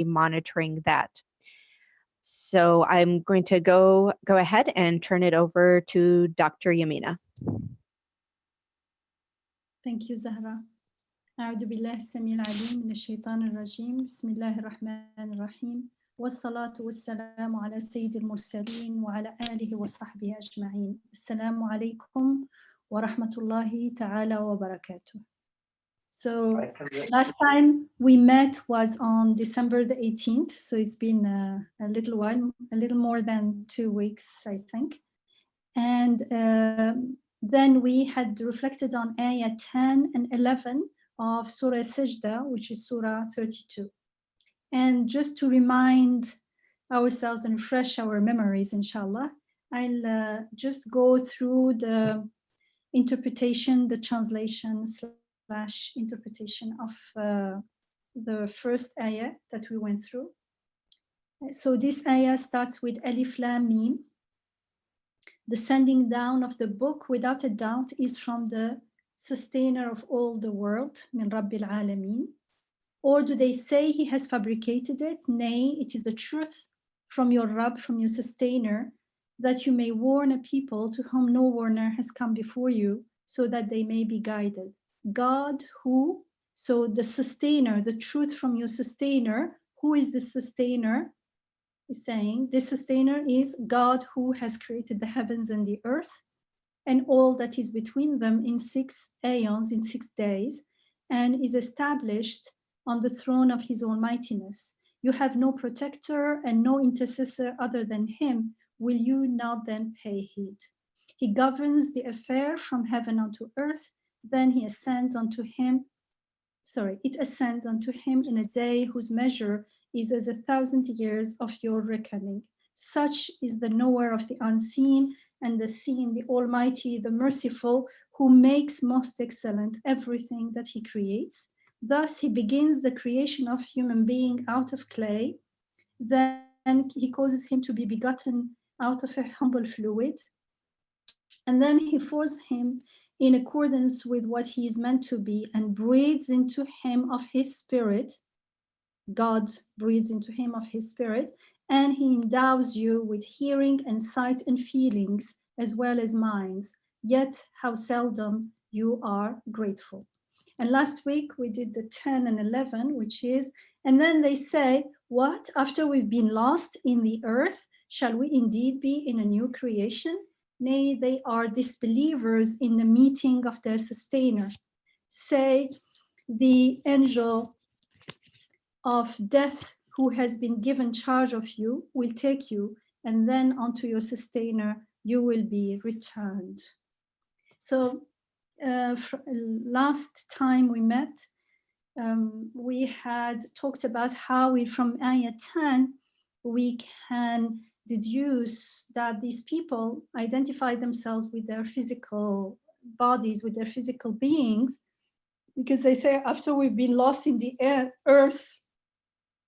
monitoring that. So I'm going to go ahead and turn it over to Dr. Yamina. Thank you, Zahra. أعوذ بالله السميع العليم من الشيطان الرجيم بسم الله الرحمن الرحيم والصلاة والسلام على سيد المرسلين وعلى آله وصحبه أجمعين. السلام عليكم ورحمة الله تعالى وبركاته. So last time we met was on December the 18th. So it's been a little while, a little more than 2 weeks, I think. And then we had reflected on ayah 10 and 11 of Surah al-Sajdah, which is Surah 32. And just to remind ourselves and refresh our memories, inshallah, I'll just go through the interpretation, the translation / interpretation of the first ayah that we went through. So this ayah starts with Alif Lam Mim. The sending down of the book, without a doubt, is from the sustainer of all the world, Min Rabbil Alameen. Or do they say he has fabricated it? Nay, it is the truth from your Rabb, from your sustainer, that you may warn a people to whom no warner has come before you, so that they may be guided. God who, so the sustainer, the truth from your sustainer, who is the sustainer? Is saying this sustainer is God who has created the heavens and the earth and all that is between them in 6 aeons, in 6 days, and is established on the throne of his almightiness. You have no protector and no intercessor other than him. Will you not then pay heed? He governs the affair from heaven unto earth, then he ascends unto him. It ascends unto him in a day whose measure is as 1,000 years of your reckoning. Such is the knower of the unseen and the seen, the Almighty, the Merciful, who makes most excellent everything that he creates. Thus he begins the creation of human being out of clay. Then he causes him to be begotten out of a humble fluid. And then he forces him in accordance with what he is meant to be and breathes into him of his spirit. God breathes into him of his spirit, and he endows you with hearing and sight and feelings as well as minds. Yet how seldom you are grateful. And last week we did the 10 and 11, which is, and then they say, what? After we've been lost in the earth, shall we indeed be in a new creation? Nay, they are disbelievers in the meeting of their sustainer. Say, the angel of death who has been given charge of you will take you, and then unto your sustainer you will be returned. So last time we met, we had talked about how we, from ayah 10, we can deduce that these people identify themselves with their physical bodies, with their physical beings, because they say after we've been lost in the earth,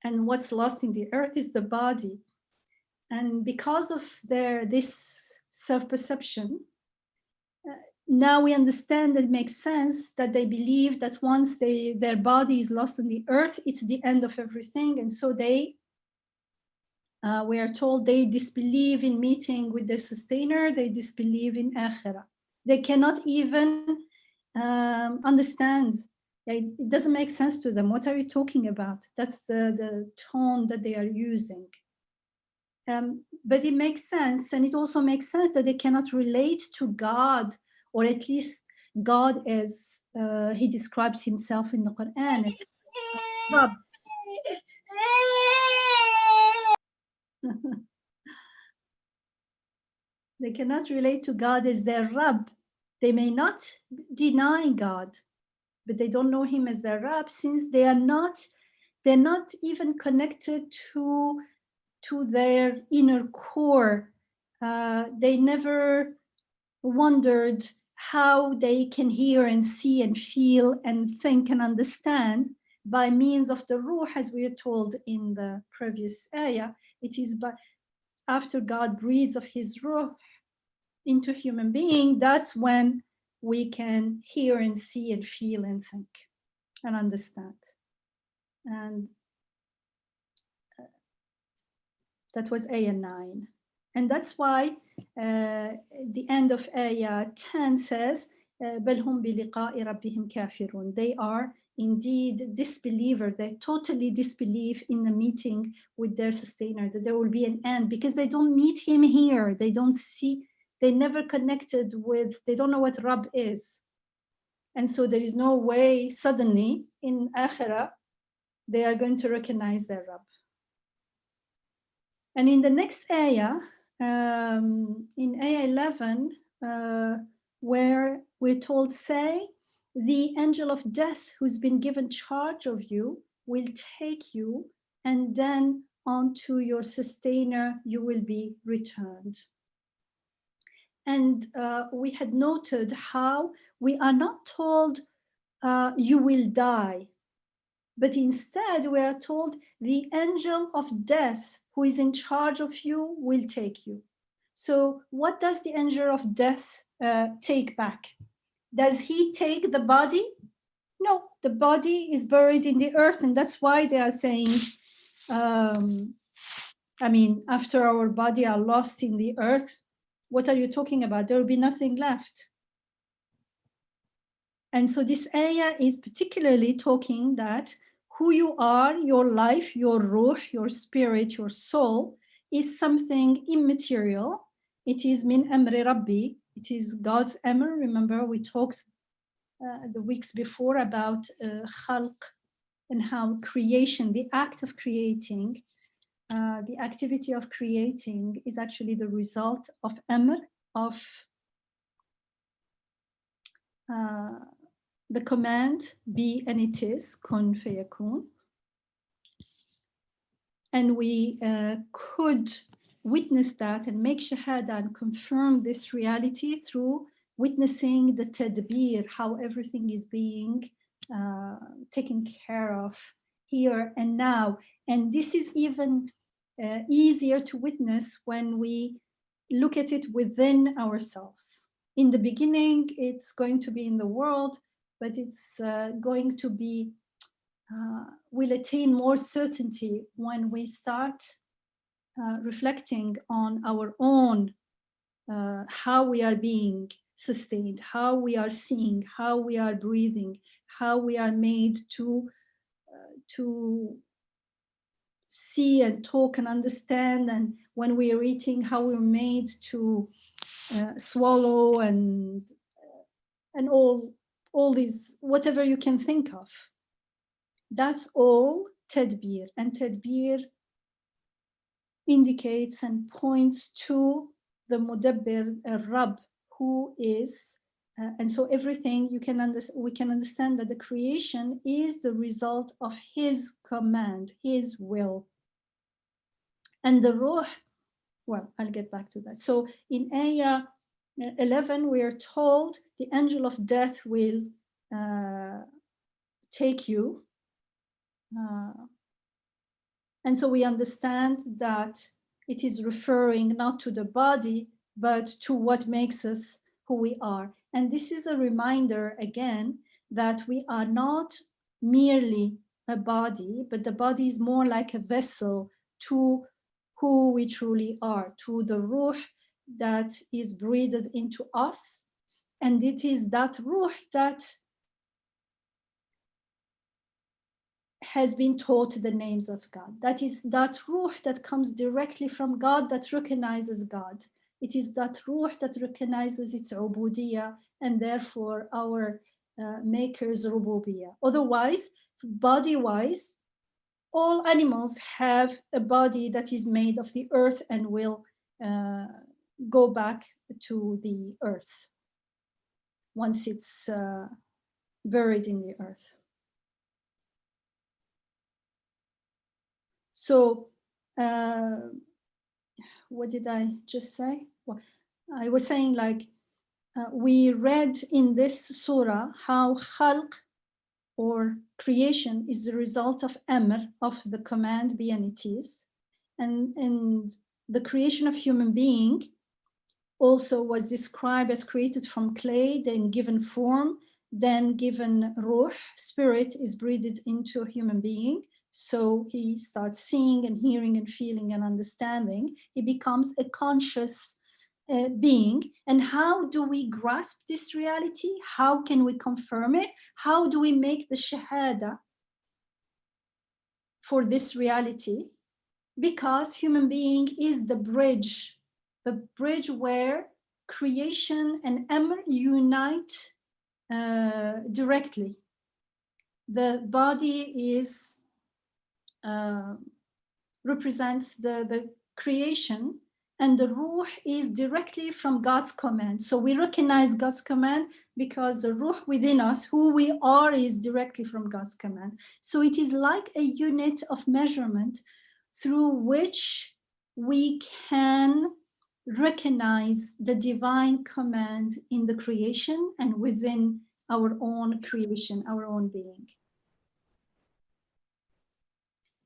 and what's lost in the earth is the body. And because of this self-perception, now we understand that it makes sense that they believe that once their body is lost in the earth, it's the end of everything. And so we are told they disbelieve in meeting with the sustainer, they disbelieve in akhirah. They cannot even understand. It doesn't make sense to them. What are you talking about? That's the tone that they are using. But it makes sense, and it also makes sense that they cannot relate to God, or at least God as he describes himself in the Quran. They cannot relate to God as their Rabb. They may not deny God, but they don't know him as their Rabb, since they're not even connected to their inner core. They never wondered how they can hear and see and feel and think and understand by means of the ruh, as we are told in the previous ayah. It is by after God breathes of his ruh into human being, that's when we can hear and see and feel and think and understand. And That was ayah 9. And that's why the end of ayah 10 says, بَلْ هُمْ بِلِقَاءِ رَبِّهِمْ كَافِرُونَ. They are indeed disbeliever. They totally disbelieve in the meeting with their sustainer, that there will be an end, because they don't meet him here. They don't see, they never connected with, they don't know what Rabb is. And so there is no way suddenly in Akhirah, they are going to recognize their Rabb. And in the next ayah, in ayah 11, where we're told, say, the angel of death who's been given charge of you will take you, and then onto your sustainer you will be returned. And we had noted how we are not told you will die, but instead we are told the angel of death who is in charge of you will take you. So what does the angel of death take back? Does he take the body? No, the body is buried in the earth, and that's why they are saying, after our body are lost in the earth, what are you talking about? There will be nothing left. And so this ayah is particularly talking that who you are, your life, your ruh, your spirit, your soul, is something immaterial. It is min amri rabbi. It is God's amr. Remember, we talked the weeks before about khalq and how creation, the act of creating, the activity of creating is actually the result of amr, of the command, be and it is, kun fayakun. And we could witness that and make shahada and confirm this reality through witnessing the tadbir, how everything is being taken care of here and now. And this is even easier to witness when we look at it within ourselves. In the beginning, it's going to be in the world, but it's going to be, will attain more certainty when we start reflecting on our own, how we are being sustained, how we are seeing, how we are breathing, how we are made to see and talk and understand, and when we are eating, how we're made to swallow and all these, whatever you can think of. That's all tadbir, and tadbir indicates and points to the mudabbir, Rabb, who is, and so everything we can understand that the creation is the result of his command, his will. And the ruh, well, I'll get back to that. So in ayah 11, we are told the angel of death will take you. And so we understand that it is referring not to the body, but to what makes us who we are. And this is a reminder, again, that we are not merely a body, but the body is more like a vessel to who we truly are, to the ruh that is breathed into us. And it is that ruh that has been taught the names of God. That is that ruh that comes directly from God, that recognizes God. It is that ruh that recognizes its ubudiyah, and therefore our maker's rububiyah. Otherwise, body-wise, all animals have a body that is made of the earth and will go back to the earth once it's buried in the earth. So what did I just say? Well, I was saying, like, we read in this surah how khalq, or creation, is the result of amr, of the command, be and it is. And the creation of human being also was described as created from clay, then given form, then given ruh, spirit is breathed into a human being So he starts seeing and hearing and feeling and understanding. He becomes a conscious being. And how do we grasp this reality? How can we confirm it? How do we make the shahada for this reality? Because human being is the bridge where creation and Amr unite directly. The body is represents the creation, and the ruh is directly from God's command. So we recognize God's command because the ruh within us, who we are, is directly from God's command. So it is like a unit of measurement through which we can recognize the divine command in the creation and within our own creation, our own being.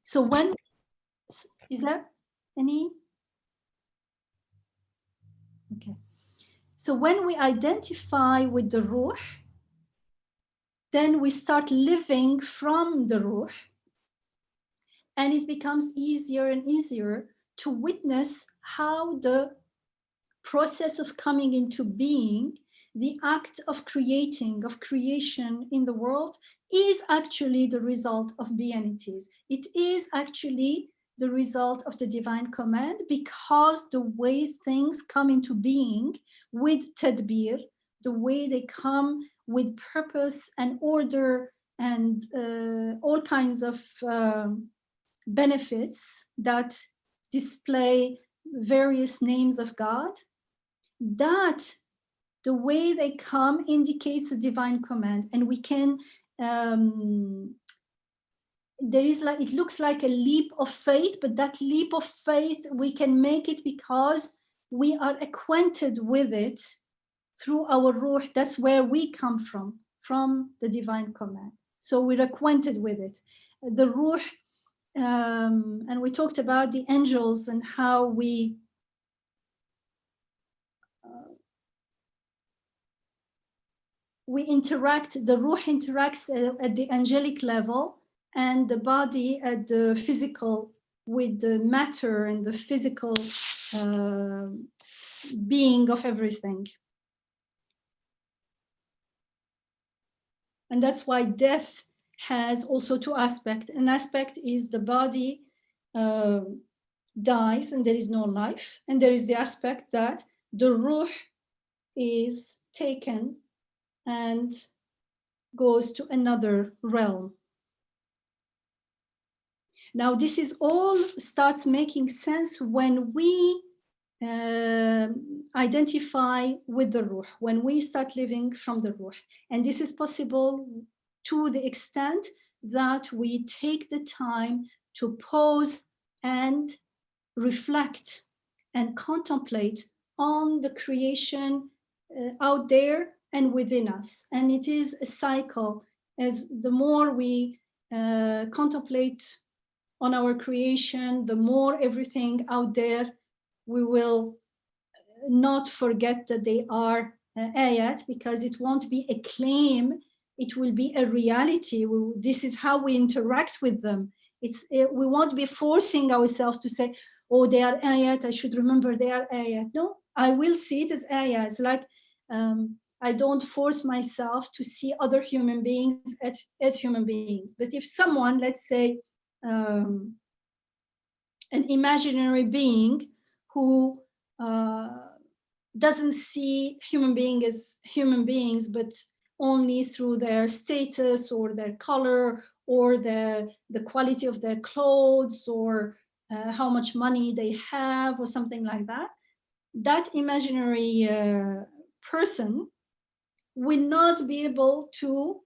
So when, is there any? Okay. So when we identify with the ruh, then we start living from the ruh, and it becomes easier and easier to witness how the process of coming into being, the act of creation in the world, is actually the result of beinities. It is actually the result of the divine command, because the way things come into being with tadbir, the way they come with purpose and order and all kinds of benefits that display various names of God, that the way they come indicates a divine command. And we can there is like, it looks like a leap of faith, but that leap of faith, we can make it because we are acquainted with it through our ruh. That's where we come from the divine command. So we're acquainted with it. The ruh, and we talked about the angels and how we interact, the ruh interacts at the angelic level, and the body at the physical, with the matter and the physical being of everything. And that's why death has also two aspects. An aspect is the body dies and there is no life. And there is the aspect that the ruh is taken and goes to another realm. Now, this is all starts making sense when we identify with the ruh, when we start living from the ruh. And this is possible to the extent that we take the time to pause and reflect and contemplate on the creation out there and within us. And it is a cycle. As the more we contemplate on our creation, the more everything out there, we will not forget that they are ayat, because it won't be a claim, it will be a reality. This is how we interact with them. We won't be forcing ourselves to say, oh, they are ayat, I should remember they are ayat. No, I will see it as ayat. It's like I don't force myself to see other human beings as human beings. But if someone, let's say, an imaginary being who doesn't see human beings as human beings, but only through their status or their color or the quality of their clothes or how much money they have or something like that, that imaginary person will not be able to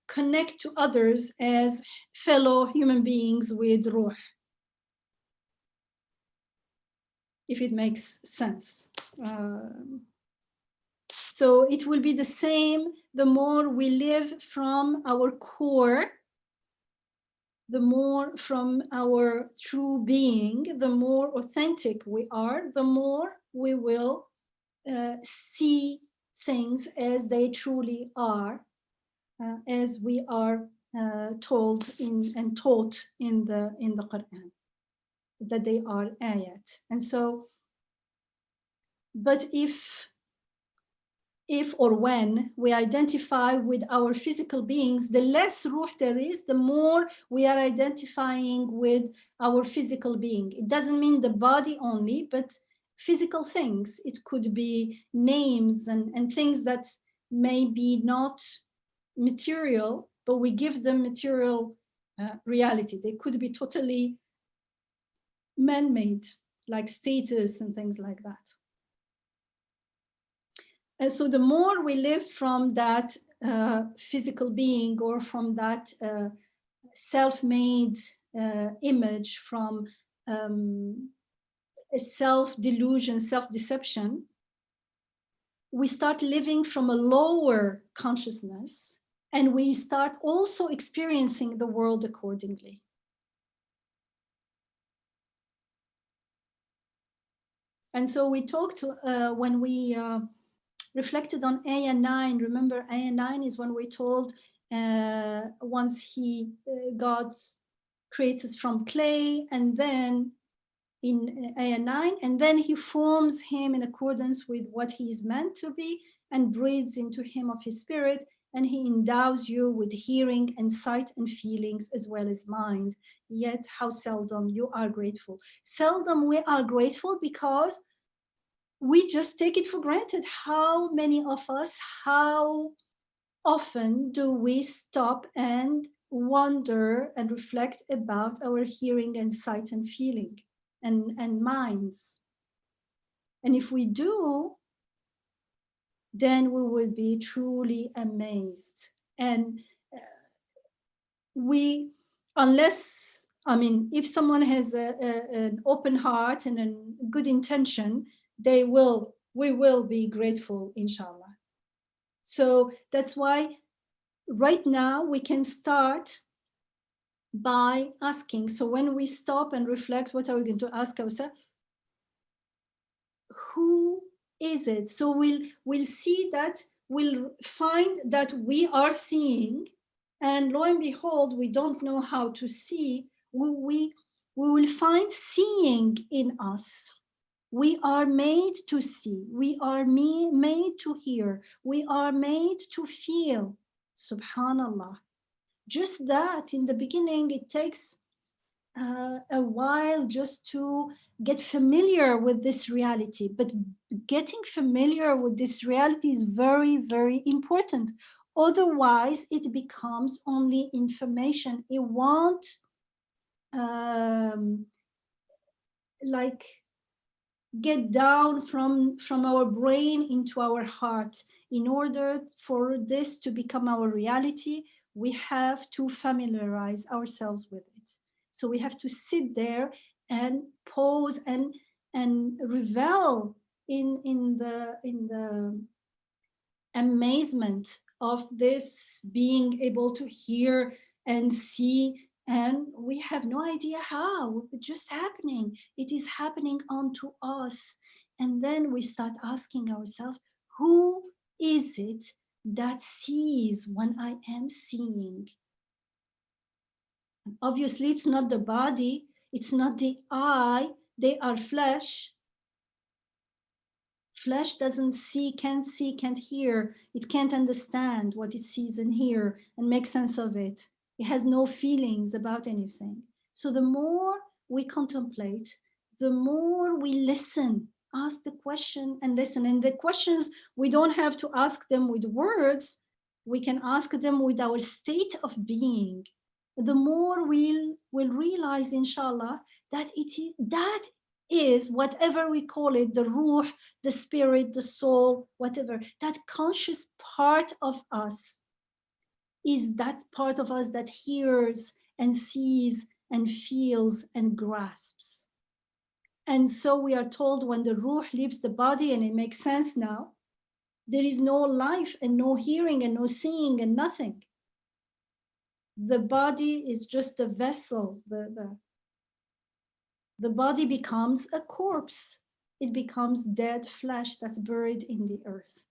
connect to others as fellow human beings with ruh, if it makes sense. So it will be the same. The more we live from our core, the more from our true being, the more authentic we are, the more we will see things as they truly are, as we are told and taught in the Quran, that they are ayat. And so, but if or when we identify with our physical beings, the less ruh there is, the more we are identifying with our physical being. It doesn't mean the body only, but physical things. It could be names and things that may be not material, but we give them material reality. They could be totally man-made, like status and things like that. And so the more we live from that physical being, or from that self-made image, from a self-delusion, self-deception, we start living from a lower consciousness, and we start also experiencing the world accordingly. And so we talked when we reflected on Ayah 9. Remember, Ayah 9 is when we told once God creates us from clay, and then in Ayah 9, and then he forms him in accordance with what he is meant to be, and breathes into him of his spirit, and he endows you with hearing and sight and feelings as well as mind. Yet how seldom you are grateful. Seldom we are grateful because we just take it for granted. How many of us, how often do we stop and wonder and reflect about our hearing and sight and feeling and minds? And if we do, then we will be truly amazed. And unless, I mean, if someone has an open heart and a good intention, we will be grateful, inshallah. So that's why right now we can start by asking. So when we stop and reflect, what are we going to ask ourselves? Who is it? So we'll see that, we'll find that we are seeing, and lo and behold, we don't know how to see. We will find seeing in us. We are made to see. We are made to hear. We are made to feel. Subhanallah. Just that in the beginning, it takes a while just to get familiar with this reality. But getting familiar with this reality is very, very important. Otherwise, it becomes only information. It won't like get down from our brain into our heart. In order for this to become our reality, we have to familiarize ourselves with it. So we have to sit there and pause and revel in the amazement of this being able to hear and see, and we have no idea how. It's just happening. It is happening unto us. And then we start asking ourselves, who is it that sees when I am seeing? Obviously, it's not the body, it's not the eye. They are flesh. Flesh doesn't see, can't hear. It can't understand what it sees and hear and make sense of it. It has no feelings about anything. So the more we contemplate, the more we listen, ask the question and listen. And the questions, we don't have to ask them with words. We can ask them with our state of being. The more we'll realize, inshallah, that that is whatever we call it, the ruh, the spirit, the soul, whatever, that conscious part of us is that part of us that hears and sees and feels and grasps. And so we are told when the ruh leaves the body, and it makes sense now, there is no life and no hearing and no seeing and nothing. The body is just a vessel. The body becomes a corpse. It becomes dead flesh that's buried in the earth.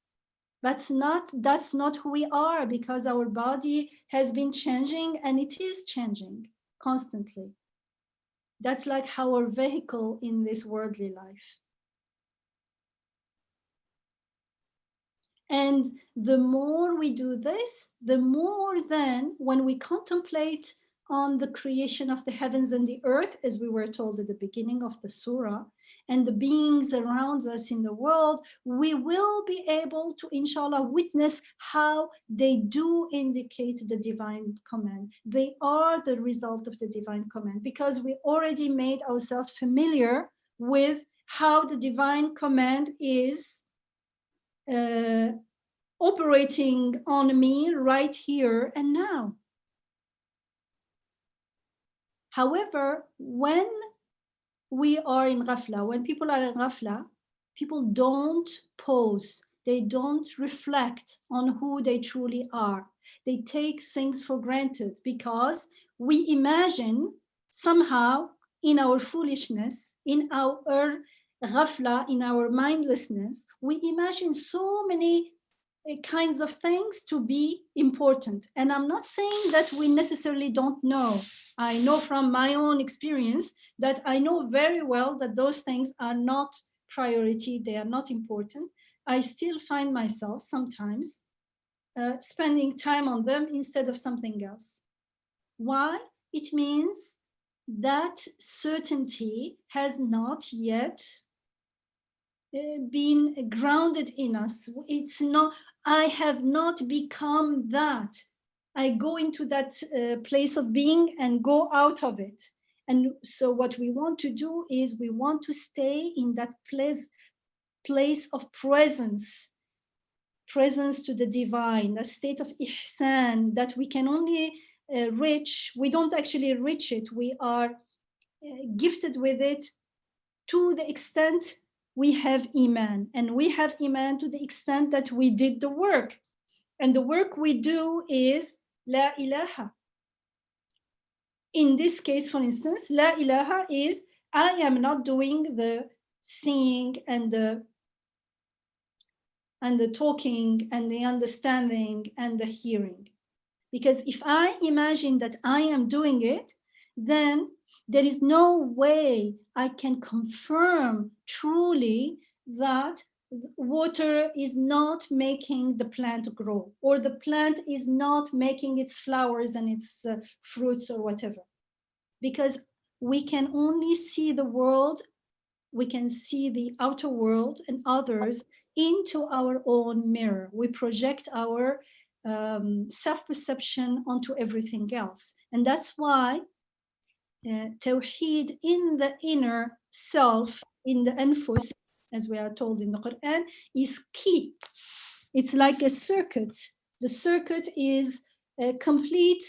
That's not who we are, because our body has been changing and it is changing constantly. That's like our vehicle in this worldly life. And the more we do this, the more then when we contemplate on the creation of the heavens and the earth, as we were told at the beginning of the surah, and the beings around us in the world, we will be able to, inshallah, witness how they do indicate the divine command. They are the result of the divine command, because we already made ourselves familiar with how the divine command is operating on me right here and now. However, when we are in ghafla, when people are in ghafla, people don't pause. They don't reflect on who they truly are. They take things for granted because we imagine somehow in our foolishness, in our ghafla, in our mindlessness, we imagine so many kinds of things to be important. And I'm not saying that we necessarily don't know. I know from my own experience that I know very well that those things are not priority, they are not important. I still find myself sometimes spending time on them instead of something else. Why? It means that certainty has not yet been grounded in us. It's not, I have not become that. I go into that place of being and go out of it. And so what we want to do is we want to stay in that place of presence to the divine, a state of ihsan that we can only reach. We don't actually reach it. We are gifted with it to the extent we have iman, and we have iman to the extent that we did the work. And the work we do is la ilaha. In this case, for instance, la ilaha is I am not doing the seeing and the talking and the understanding and the hearing. Because if I imagine that I am doing it, then there is no way I can confirm truly that water is not making the plant grow, or the plant is not making its flowers and its fruits or whatever. Because we can only see the world, we can see the outer world and others into our own mirror. We project our self-perception onto everything else. And that's why Tawheed in the inner self, in the anfus, as we are told in the Quran, is key. It's like a circuit. The circuit is complete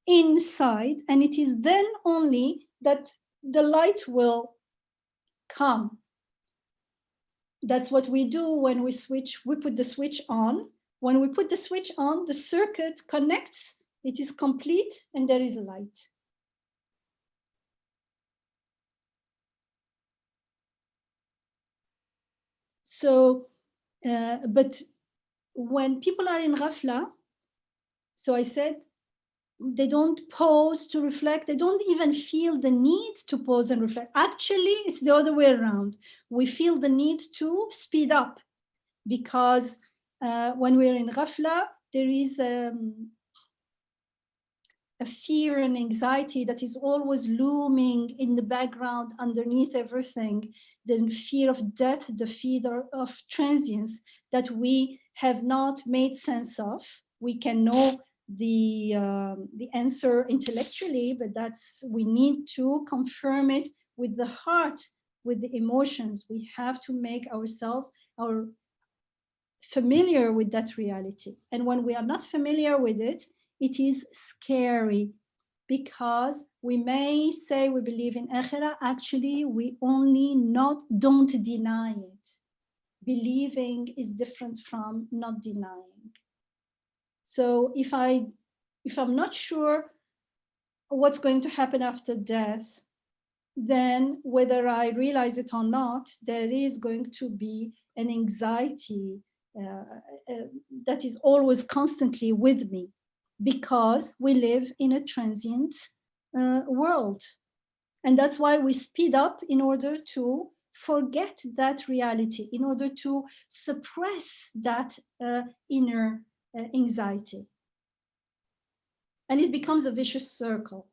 inside, and it is then only that the light will come. That's what we do when we put the switch on. When we put the switch on, the circuit connects, it is complete, and there is a light. So, but when people are in ghafla, so I said, they don't pause to reflect. They don't even feel the need to pause and reflect. Actually, it's the other way around. We feel the need to speed up because when we're in ghafla, there is a fear and anxiety that is always looming in the background underneath everything. The fear of death, the fear of transience that we have not made sense of. We can know the answer intellectually, but we need to confirm it with the heart, with the emotions. We have to make ourselves familiar with that reality. And when we are not familiar with it, it is scary, because we may say we believe in akhirah, actually we only don't deny it. Believing is different from not denying. So if I'm not sure what's going to happen after death, then whether I realize it or not, there is going to be an anxiety that is always constantly with me, because we live in a transient world. And that's why we speed up in order to forget that reality, in order to suppress that inner anxiety. And it becomes a vicious circle.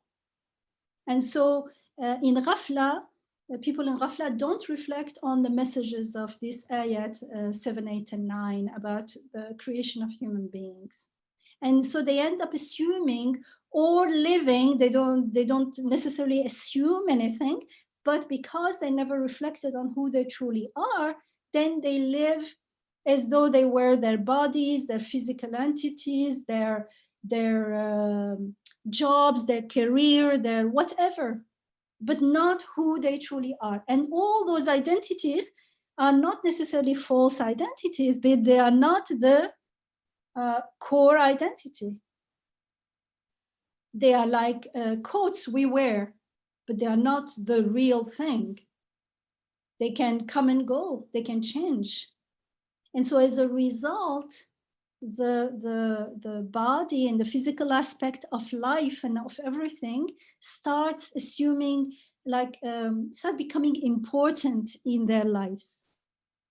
And so in Ghafla, people in Ghafla don't reflect on the messages of this ayat 7, 8, and 9 about the creation of human beings. And so they end up assuming or living, they don't necessarily assume anything, but because they never reflected on who they truly are, then they live as though they were their bodies, their physical entities, their jobs, their career, their whatever, but not who they truly are. And all those identities are not necessarily false identities, but they are not the core identity. They are like coats we wear, but they are not the real thing. They can come and go, they can change. And so as a result, the body and the physical aspect of life and of everything starts assuming, start becoming important in their lives.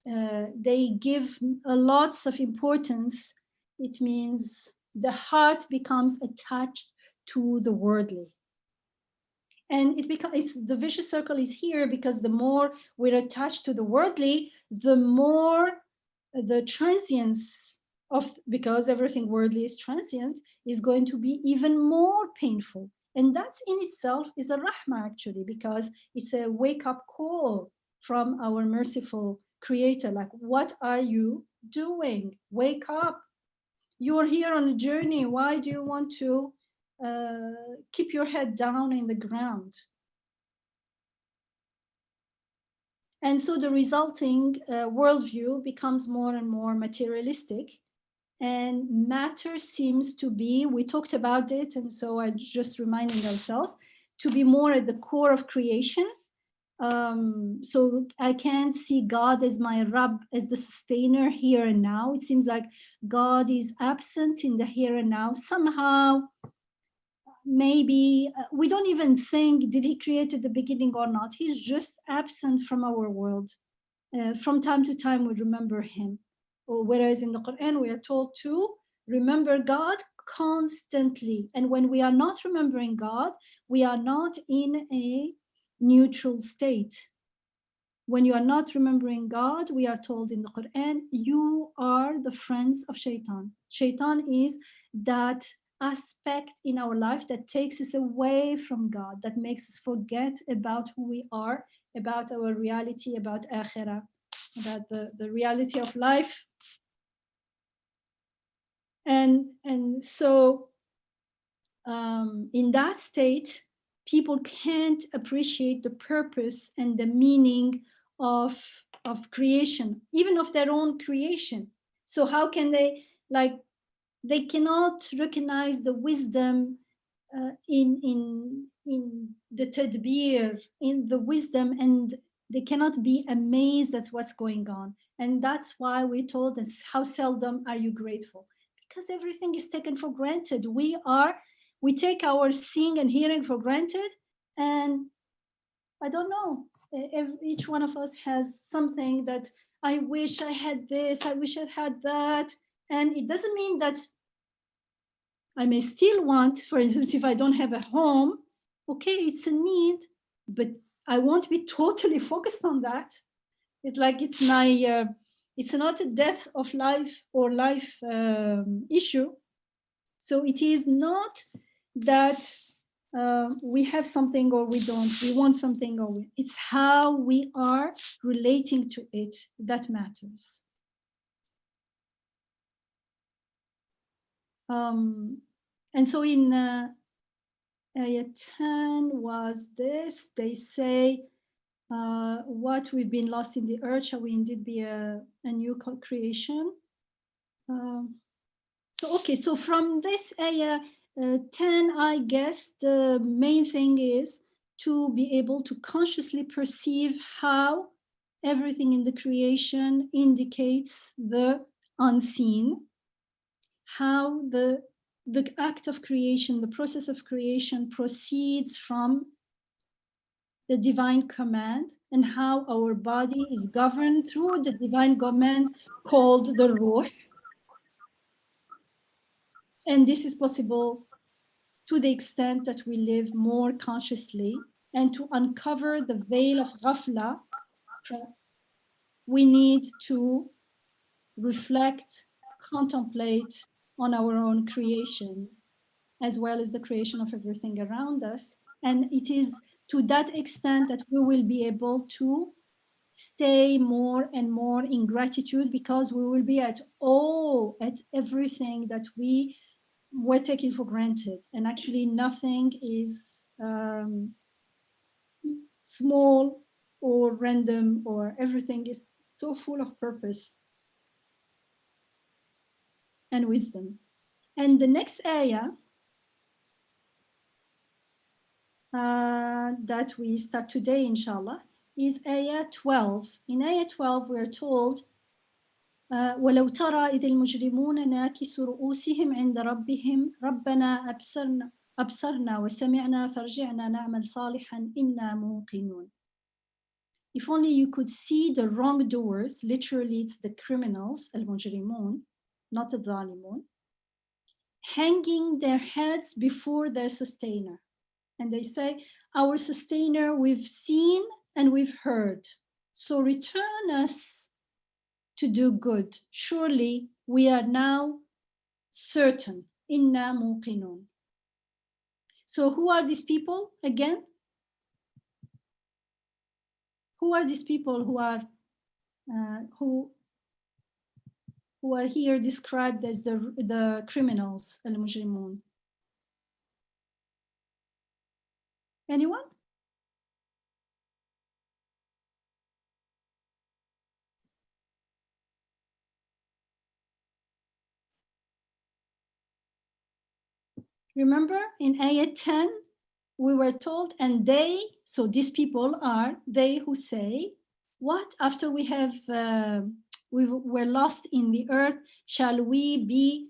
They give lots of importance. It means the heart becomes attached to the worldly. And the vicious circle is here because the more we're attached to the worldly, the more the transience of, because everything worldly is transient, is going to be even more painful. And that in itself is a rahmah, actually, because it's a wake-up call from our merciful creator. Like, what are you doing? Wake up. You're here on a journey. Why do you want to keep your head down in the ground? And so the resulting worldview becomes more and more materialistic, and matter seems to be, we talked about it, and so I'm just reminding ourselves, to be more at the core of creation. So I can't see God as my Rabb, as the sustainer here and now. It seems like God is absent in the here and now. Somehow, maybe we don't even think, did he create at the beginning or not? He's just absent from our world. From time to time, we remember him. Whereas in the Quran, we are told to remember God constantly. And when we are not remembering God, we are not in a neutral state. When you are not remembering God, we are told in the Quran, you are the friends of Shaitan. Shaitan is that aspect in our life that takes us away from God, that makes us forget about who we are, about our reality, about akhirah, about the reality of life. And so in that state, people can't appreciate the purpose and the meaning of creation, even of their own creation. So how can they, they cannot recognize the wisdom in the tadbir, in the wisdom, and they cannot be amazed at what's going on. And that's why we told us, how seldom are you grateful? Because everything is taken for granted. We take our seeing and hearing for granted, and I don't know, each one of us has something that, I wish I had this, I wish I had that. And it doesn't mean that I may still want, for instance, if I don't have a home, okay, it's a need, but I won't be totally focused on that. It's like it's my, it's not a death of life or life issue. So it is not that we have something or we don't, we want something or it's how we are relating to it that matters. And so in Ayat 10 was this, they say, what we've been lost in the earth, shall we indeed be a new creation? So from this ayah 10, I guess the main thing is to be able to consciously perceive how everything in the creation indicates the unseen, how the act of creation, the process of creation proceeds from the divine command, and how our body is governed through the divine command called the Ruh. And this is possible to the extent that we live more consciously, and to uncover the veil of ghafla, we need to reflect, contemplate on our own creation, as well as the creation of everything around us. And it is to that extent that we will be able to stay more and more in gratitude, because we will be at awe at everything that we're taking for granted. And actually nothing is small or random, or everything is so full of purpose and wisdom. And the next ayah that we start today, inshallah, is ayah 12. In ayah 12, we are told, ولو ترى إذ المجرمون ناكسوا رؤوسهم عند ربهم ربنا أبصرنا وسمعنا فارجعنا نعمل صالحا إنا موقنون. If only you could see the wrongdoers, literally it's the criminals, al-mujrimun, not the dhalimun, hanging their heads before their sustainer. And they say, our sustainer, we've seen and we've heard. So return us to do good. Surely we are now certain. Inna muqinun. So who are these people again? Who are these people who are here described as the criminals, al-mujrimun? Anyone? Remember in ayah 10, we were told, and they, so these people are they who say, what, after we were lost in the earth, shall we be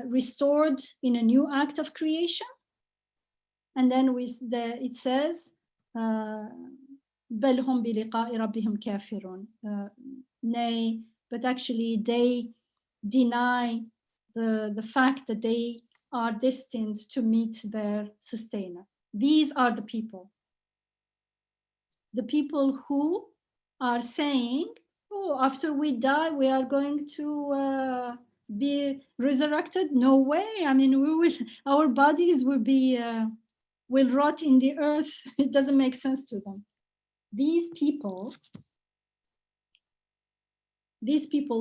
restored in a new act of creation? And then it says, بل هم بلقاء ربهم كافرون. Nay, but actually they deny the fact that they are destined to meet their sustainer. These are the people who are saying, oh, after we die, we are going to be resurrected. No way. I mean, our bodies will rot in the earth. It doesn't make sense to them. These people,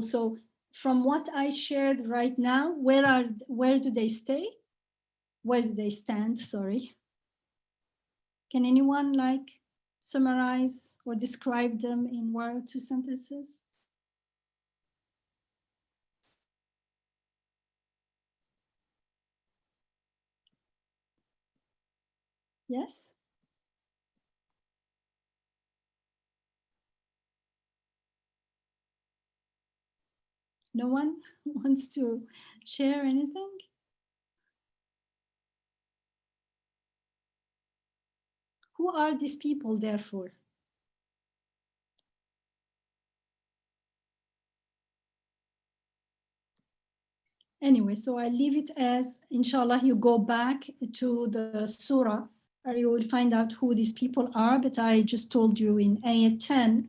so from what I shared right now, where do they stay? Where do they stand? Sorry. Can anyone summarize or describe them in 1 or 2 sentences? Yes? No one wants to share anything? Who are these people, therefore? Anyway, so I leave it as, inshallah, you go back to the surah, you will find out who these people are, but I just told you in ayah 10,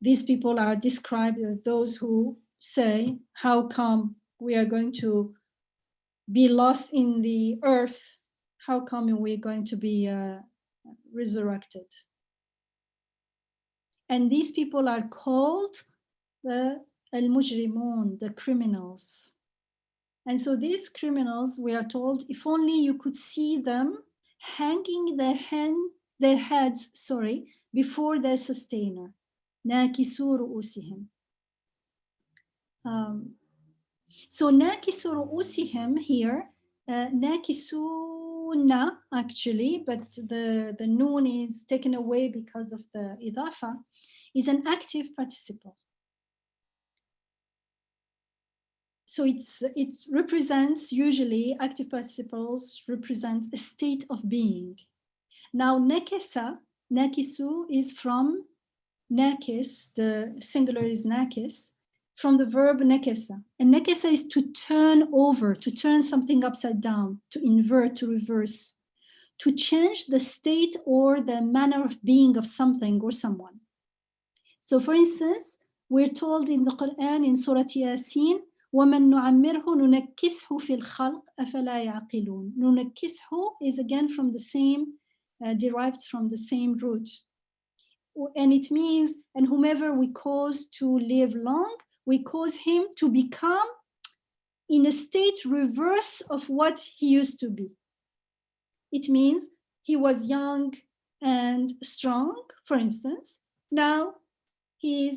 these people are described as those who say, how come we are going to be lost in the earth? How come we're going to be resurrected? And these people are called the al-mujrimun, the criminals. And so these criminals, we are told, if only you could see them hanging their heads, before their sustainer. ناكسوا رؤوسهم. So ناكسوا رؤوسهم here, ناكسون actually, but the noon is taken away because of the idafa, is an active participle. So it represents, usually active participles represent a state of being. Now nakisa, nakisu is from nakis, the singular is nakis, from the verb nakisa. And nakisa is to turn over, to turn something upside down, to invert, to reverse, to change the state or the manner of being of something or someone. So for instance, we're told in the Quran in Surah Yasin, وَمَن نُعَمِّرْهُ نُنَكِّسْهُ فِي الْخَلْقِ أَفَلَا يَعْقِلُونَ. نُنَكِّسْهُ is again from the same, derived from the same root. And it means, and whomever we cause to live long, we cause him to become in a state reverse of what he used to be. It means he was young and strong, for instance. Now he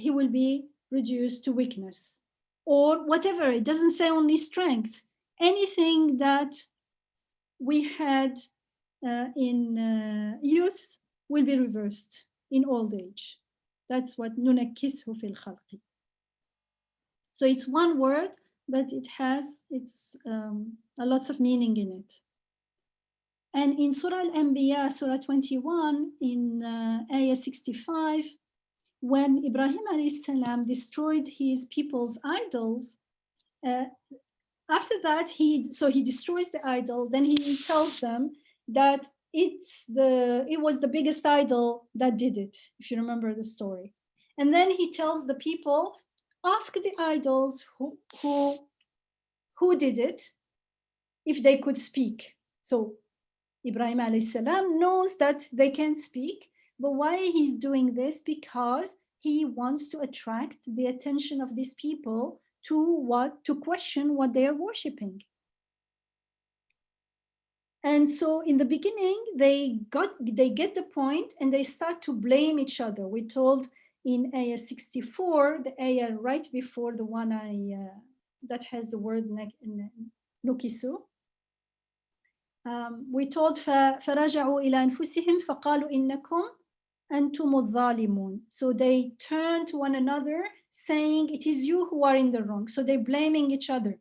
will be reduced to weakness or whatever. It doesn't say only strength. Anything that we had in youth will be reversed in old age. That's what نُنَكِّسْهُ فِي الْخَلْقِ. So it's one word, but it has a lots of meaning in it. And in Surah Al-Anbiya, Surah 21, in Ayah 65, when Ibrahim alayhi salam destroyed his people's idols, after that he destroys the idol, then he tells them that it was the biggest idol that did it, if you remember the story. And then he tells the people, ask the idols who did it, if they could speak. So Ibrahim alayhi salam knows that they can't speak, but why he's doing this? Because he wants to attract the attention of these people to question what they are worshiping. And so in the beginning, they get the point and they start to blame each other. We told in Ayah 64, the ayah right before the one that has the word nukisu. We told فَرَجَعُوا إِلَى أَنفُسِهِمْ فَقَالُوا إِنَّكُمْ أَنْتُمُ الظَّالِمُونَ. So they turn to one another saying, it is you who are in the wrong. So they're blaming each other.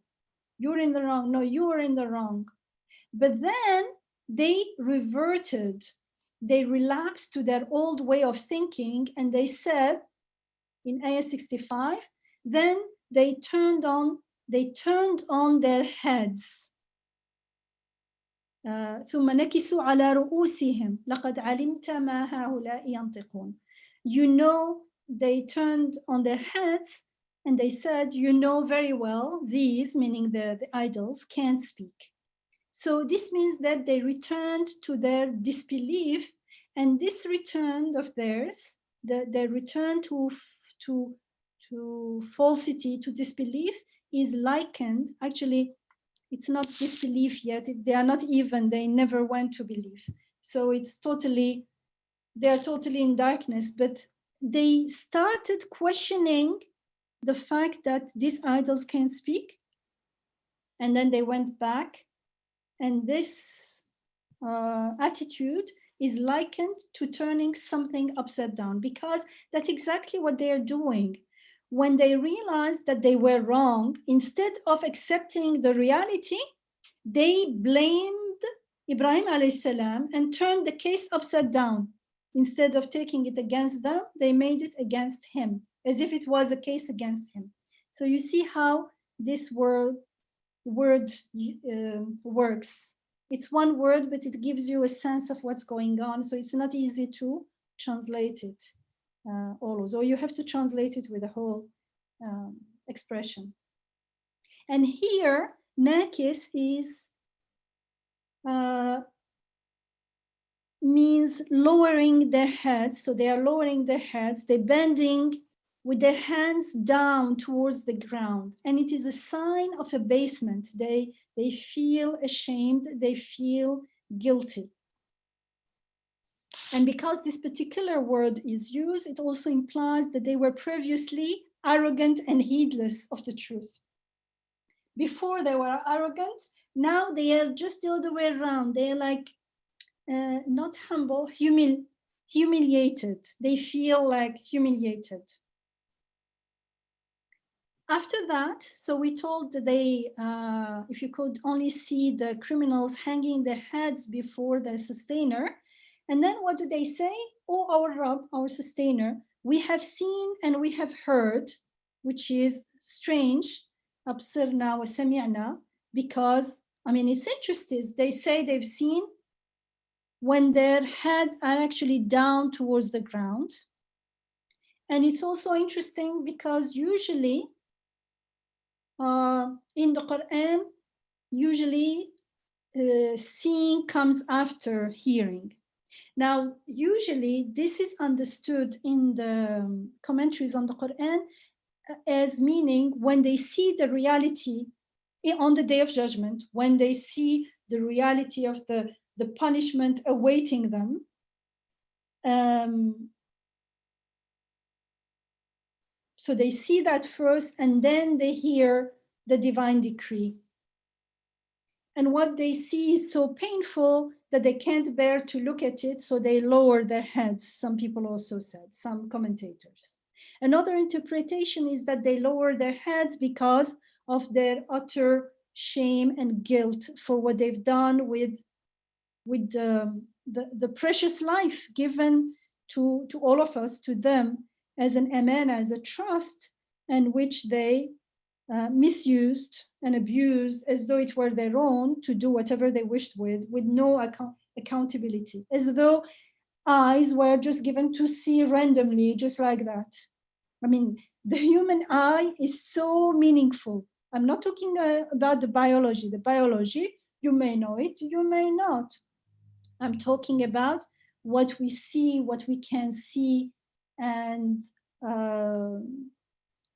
You're in the wrong. No, you are in the wrong. But then they reverted. They relapsed to their old way of thinking. And they said in Ayah 65, then they turned on their heads. ثم نكسوا على رؤوسهم لقد علمت ما هؤلاء ينطقون. You know, they turned on their heads and they said, you know very well, these, meaning the idols, can't speak. So this means that they returned to their disbelief, and this return of theirs, their return to falsity, to disbelief, is likened, actually, it's not disbelief yet. They are not even, they never went to believe. So they are totally in darkness, but they started questioning the fact that these idols can't speak. And then they went back. And this attitude is likened to turning something upside down, because that's exactly what they are doing. When they realized that they were wrong, instead of accepting the reality, they blamed Ibrahim alayhi salam and turned the case upside down. Instead of taking it against them, they made it against him, as if it was a case against him. So you see how this word works. It's one word, but it gives you a sense of what's going on. So it's not easy to translate it always, or you have to translate it with the whole expression. And here, nakis is means lowering their heads. So they are lowering their heads, they're bending with their hands down towards the ground. And it is a sign of abasement. They feel ashamed, they feel guilty. And because this particular word is used, it also implies that they were previously arrogant and heedless of the truth. Before they were arrogant, now they are just the other way around. They are like not humble, humiliated. They feel like humiliated. After that, so we told that they, if you could only see the criminals hanging their heads before their sustainer, and then what do they say? Oh, our Rabb, our sustainer, we have seen and we have heard, which is strange, أبصرنا وسمعنا, because, I mean, it's interesting. They say they've seen when their head are actually down towards the ground. And it's also interesting because usually in the Quran, usually seeing comes after hearing. Now, usually this is understood in the commentaries on the Quran as meaning when they see the reality on the day of judgment, when they see the reality of the punishment awaiting them, so they see that first and then they hear the divine decree. And what they see is so painful that they can't bear to look at it, so they lower their heads, some people also said, some commentators. Another interpretation is that they lower their heads because of their utter shame and guilt for what they've done with the precious life given to all of us, to them, as an amana, as a trust, and which they misused and abused as though it were their own to do whatever they wished with no accountability, as though eyes were just given to see randomly, just like that. I mean, the human eye is so meaningful. I'm not talking about the biology. The biology, you may know it, you may not. I'm talking about what we see, what we can see, and the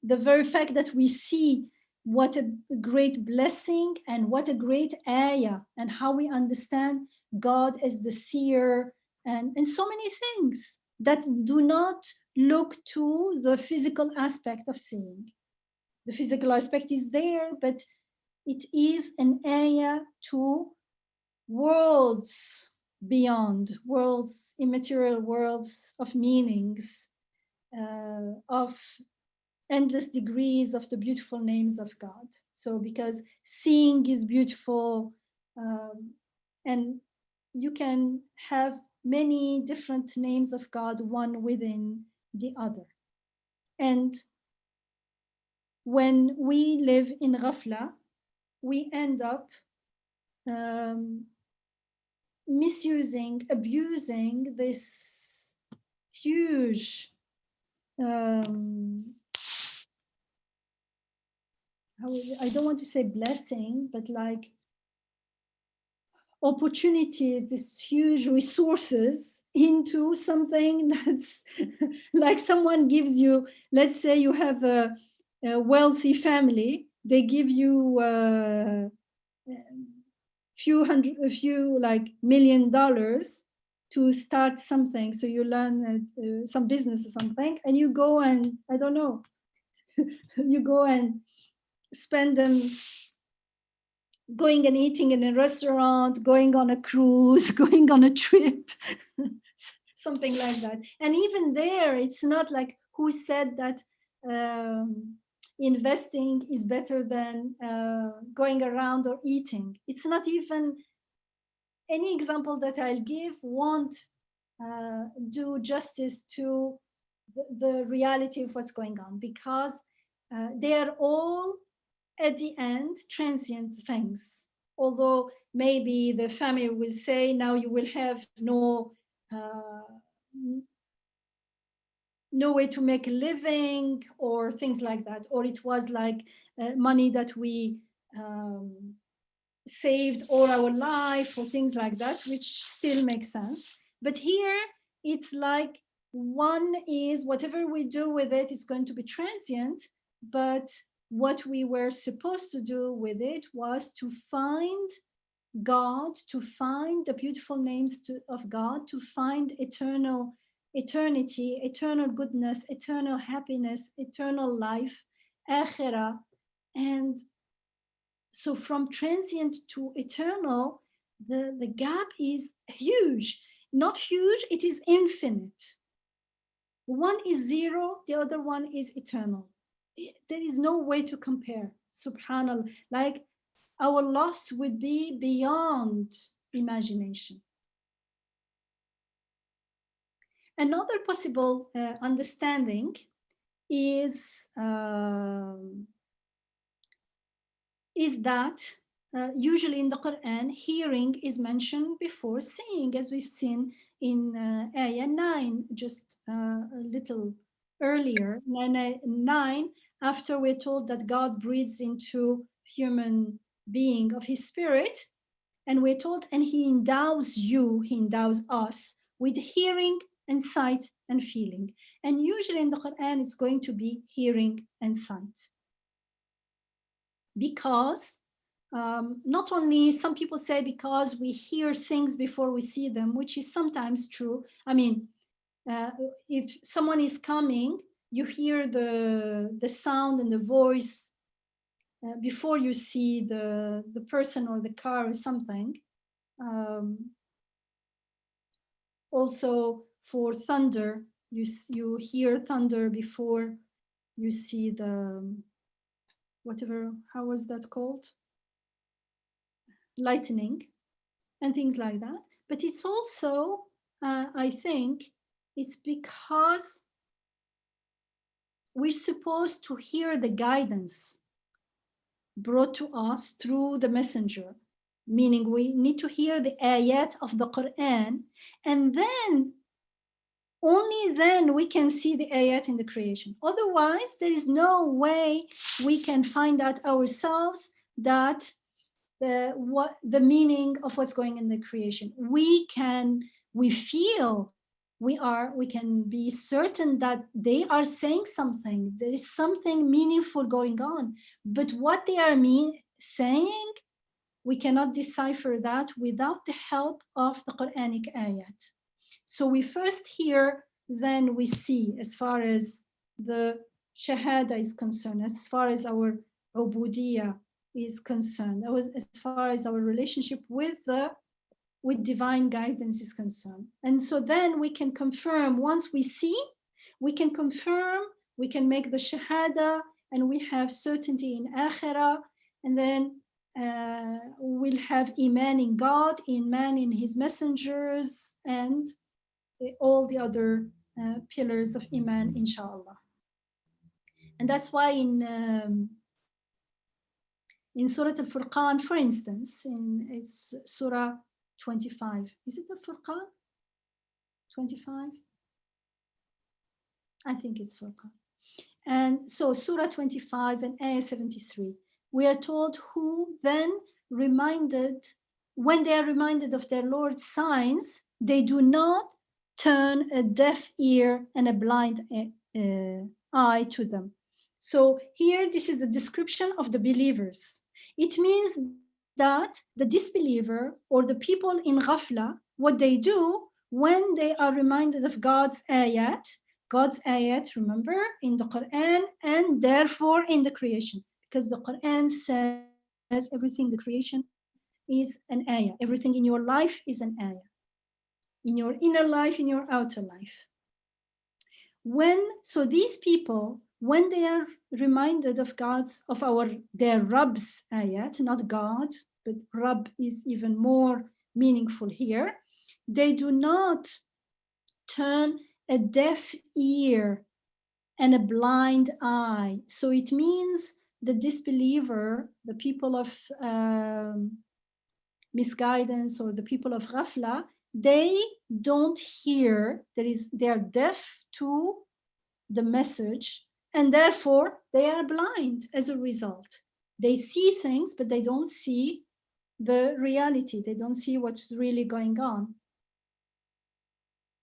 very fact that we see what a great blessing and what a great ayah, and how we understand God as the seer, and so many things that do not look to the physical aspect of seeing. The physical aspect is there, but it is an ayah to worlds beyond, worlds, immaterial worlds of meanings, of endless degrees of the beautiful names of God. So because seeing is beautiful, and you can have many different names of God, one within the other. And when we live in ghafla, we end up misusing, abusing this huge I don't want to say blessing, but like opportunities, these huge resources into something that's like someone gives you, let's say you have a wealthy family, they give you a few like $1 million to start something. So you learn some business or something, and you go and, I don't know, you go and spend them going and eating in a restaurant, going on a cruise, going on a trip, something like that. And even there, it's not like who said that investing is better than going around or eating. It's not even, any example that I'll give won't do justice to the reality of what's going on, because they are all at the end transient things. Although maybe the family will say now you will have no way to make a living, or things like that, or it was like money that we saved all our life, or things like that, which still makes sense. But here it's like, one is whatever we do with it is going to be transient, but what we were supposed to do with it was to find God, to find the beautiful names of God, to find eternity, eternal goodness, eternal happiness, eternal life, akhirah. And so from transient to eternal, the gap is huge. Not huge, it is infinite. One is zero, the other one is eternal. there is no way to compare. Subhanallah, like our loss would be beyond imagination. Another possible understanding is that usually in the Quran, hearing is mentioned before seeing, as we've seen in Ayah 9, just a little earlier. 9, after we're told that God breathes into human being of his spirit, and we're told, and he endows us with hearing and sight and feeling. And usually in the Quran, it's going to be hearing and sight. Because not only some people say because we hear things before we see them, which is sometimes true. I mean, if someone is coming, you hear the sound and the voice before you see the person or the car or something. Also for thunder, you hear thunder before you see the whatever, how was that called? Lightning and things like that. But it's also, I think, it's because we're supposed to hear the guidance brought to us through the messenger, meaning we need to hear the ayat of the Quran, and then only then we can see the ayat in the creation. Otherwise, there is no way we can find out ourselves that the meaning of what's going in the creation. We feel, we can be certain that they are saying something. There is something meaningful going on, but what they are saying, we cannot decipher that without the help of the Quranic ayat. So we first hear, then we see, as far as the shahada is concerned, as far as our ubudiyah is concerned, as far as our relationship with divine guidance is concerned. And so then we can confirm, once we see, we can confirm, we can make the shahada, and we have certainty in akhirah, and then we'll have iman in God, iman in his messengers, and all the other pillars of iman, inshallah. And that's why in Surah Al-Furqan, for instance, it's Surah 25. Is it Al-Furqan? 25? I think it's Furqan. And so Surah 25 and Ayah 73, we are told who then reminded, when they are reminded of their Lord's signs, they do not turn a deaf ear and a blind eye to them. So here, this is a description of the believers. It means that the disbeliever or the people in ghafla, what they do when they are reminded of God's ayat, remember, in the Quran, and therefore in the creation, because the Quran says everything in the creation is an ayah. Everything in your life is an ayah. In your inner life, in your outer life. So these people, when they are reminded of their Rabb's ayat, not God, but Rabb is even more meaningful here, they do not turn a deaf ear and a blind eye. So it means the disbeliever, the people of misguidance, or the people of ghafla, they don't hear, they are deaf to the message, and therefore they are blind as a result. They see things, but they don't see the reality. They don't see what's really going on.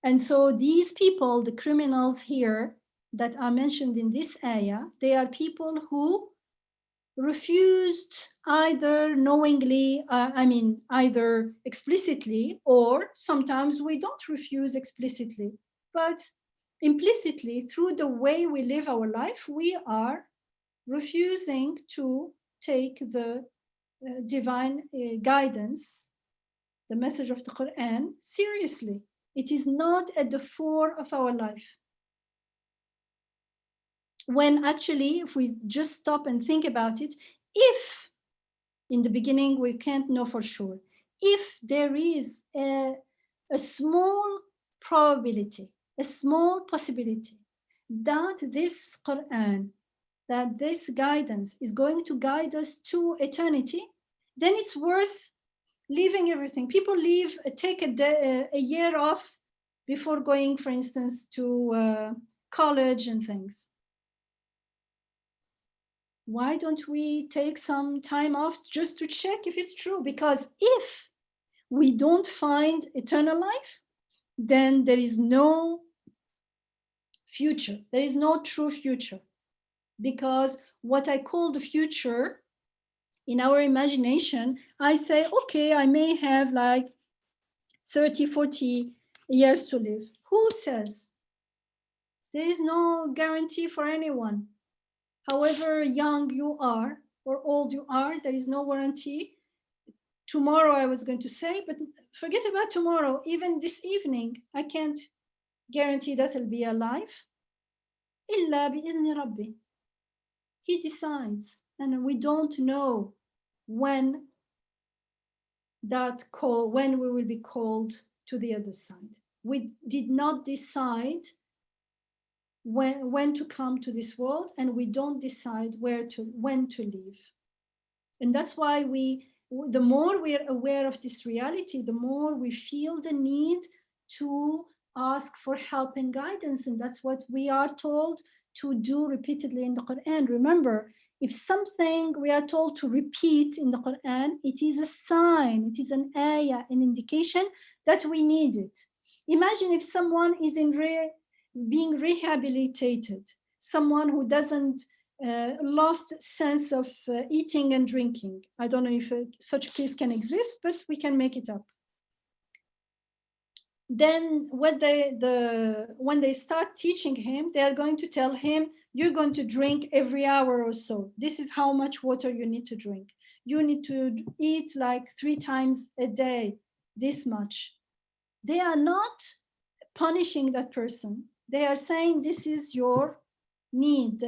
And so these people, the criminals here that are mentioned in this ayah, they are people who refused, either knowingly, either explicitly, or sometimes we don't refuse explicitly, but implicitly, through the way we live our life, we are refusing to take the divine guidance, the message of the Quran, seriously. It is not at the fore of our life. When actually, if we just stop and think about it, if in the beginning we can't know for sure, if there is a small probability, a small possibility that this Quran, that this guidance is going to guide us to eternity, then it's worth leaving everything. People leave, take a year off before going, for instance, to college and things. Why don't we take some time off just to check if it's true? Because if we don't find eternal life, then there is no future. There is no true future. Because what I call the future in our imagination, I say, okay, I may have like 30, 40 years to live. Who says? There is no guarantee for anyone. However young you are or old you are, there is no guarantee. Tomorrow, I was going to say, but forget about tomorrow. Even this evening, I can't guarantee that I'll be alive. إلا بإذن ربي. He decides, and we don't know when when we will be called to the other side. We did not decide when to come to this world, and we don't decide when to leave. And that's why the more we're aware of this reality, the more we feel the need to ask for help and guidance. And that's what we are told to do repeatedly in the Quran. Remember, if something we are told to repeat in the Quran, it is a sign, it is an ayah, an indication that we need it. Imagine if someone is being rehabilitated, someone who doesn't lost sense of eating and drinking. I don't know if such a case can exist, but we can make it up. Then when they start teaching him, they are going to tell him, you're going to drink every hour or so. This is how much water you need to drink. You need to eat like 3 times a day, this much. They are not punishing that person. They are saying, this is your need,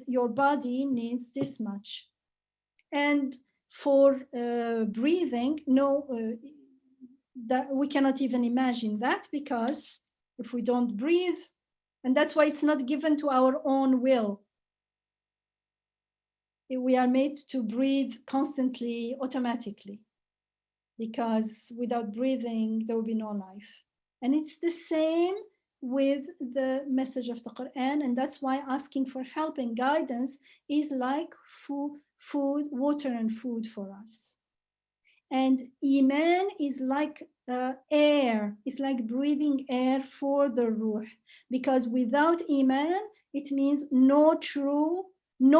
your body needs this much. And for breathing, that we cannot even imagine that, because if we don't breathe, and that's why it's not given to our own will. We are made to breathe constantly, automatically, because without breathing, there will be no life. And it's the same with the message of the Quran, and that's why asking for help and guidance is like food, water and food for us. And Iman is like air, it's like breathing air for the Ruh, because without Iman, it means no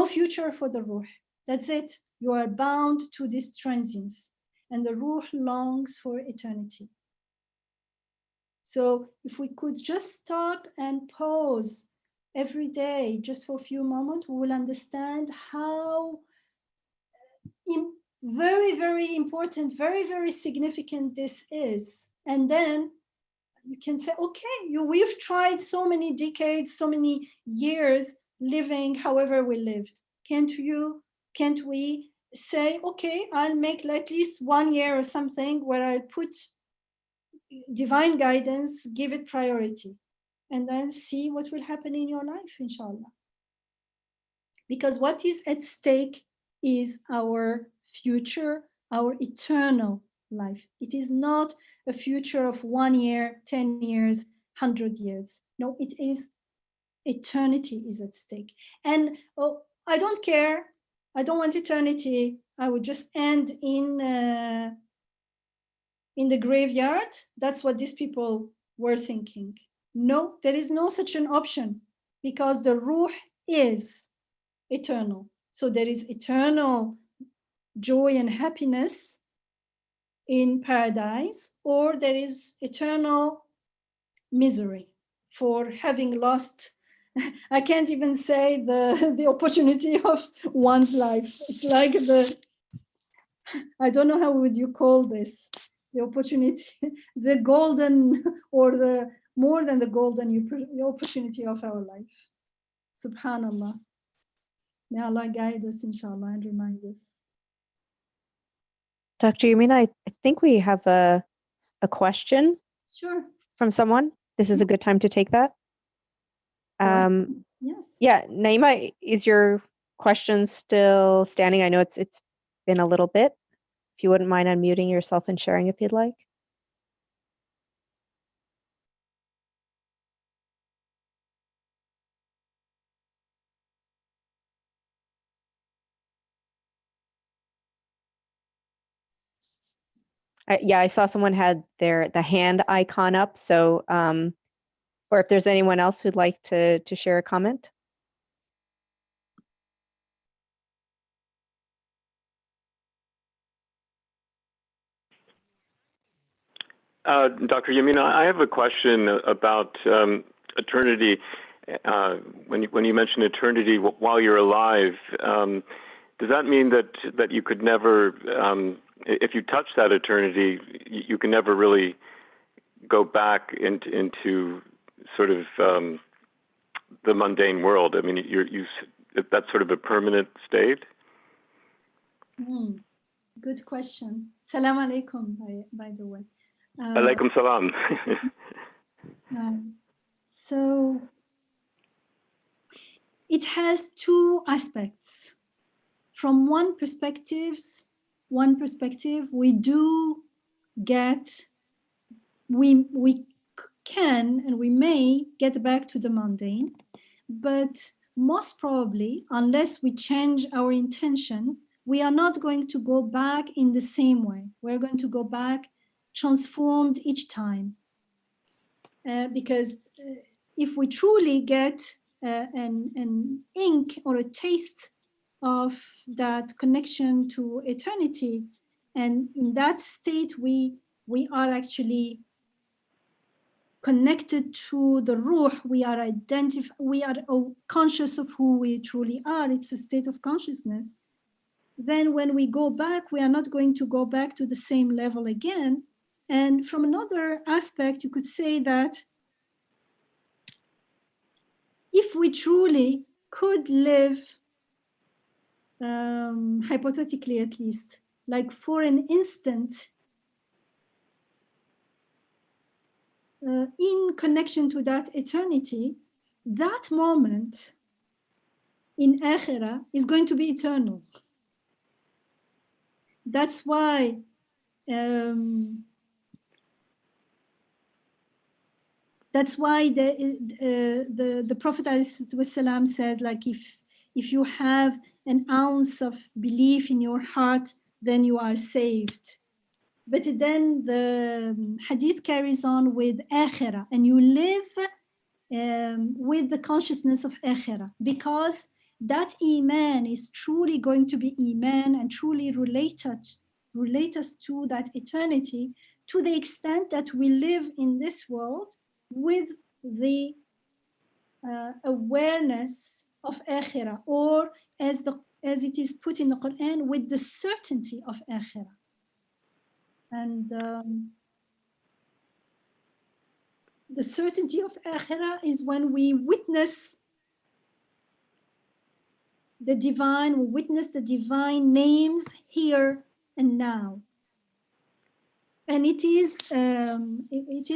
future for the Ruh. That's it. You are bound to this transience, and the Ruh longs for eternity. So if we could just stop and pause every day, just for a few moments, we will understand how very, very important, very, very significant this is. And then you can say, okay, we've tried so many decades, so many years living however we lived. Can't we say, okay, I'll make at least 1 year or something where I put divine guidance, give it priority, and then see what will happen in your life, inshallah. Because what is at stake is our future, our eternal life. It is not a future of 1 year, 10 years, 100 years. No, it is eternity is at stake. And I don't care. I don't want eternity. I would just end in the graveyard. That's what these people were thinking. No, there is no such an option, because the Ruh is eternal. So there is eternal joy and happiness in paradise, or there is eternal misery for having lost, I can't even say the opportunity of one's life. It's like I don't know how would you call this, the opportunity, the golden, or the more than the golden opportunity of our life. Subhanallah. May Allah guide us, inshallah, and remind us. Dr. Yamina, I think we have a question Sure. from someone. This is a good time to take that. Yes. Yeah, Naima, is your question still standing? I know it's been a little bit. If you wouldn't mind unmuting yourself and sharing if you'd like. Yeah, I saw someone had the hand icon up. So, or if there's anyone else who'd like to share a comment. Dr. Yamina, I have a question about eternity. When you mention eternity while you're alive, does that mean that you could never, if you touch that eternity, you can never really go back into sort of the mundane world? I mean, that's sort of a permanent state? Good question. Salam alaikum, by the way. Alaikum salam. So it has two aspects. From one perspective, we do get, we can and we may get back to the mundane, but most probably, unless we change our intention, we are not going to go back in the same way. We're going to go back transformed each time. Because if we truly get an ink or a taste of that connection to eternity, and in that state we are actually connected to the ruh, we are conscious of who we truly are. It's a state of consciousness. Then when we go back, we are not going to go back to the same level again. And from another aspect, you could say that if we truly could live, hypothetically at least, like for an instant, in connection to that eternity, that moment in Akhirah is going to be eternal. That's why the Prophet ﷺ says, like, if you have an ounce of belief in your heart, then you are saved. But then the hadith carries on with akhirah, and you live with the consciousness of akhirah, because that iman is truly going to be iman and truly relate us to that eternity, to the extent that we live in this world with the awareness of akhirah, or as it is put in the Quran, with the certainty of akhirah. And the certainty of akhirah is when we witness the divine, we witness the divine names here and now. And it is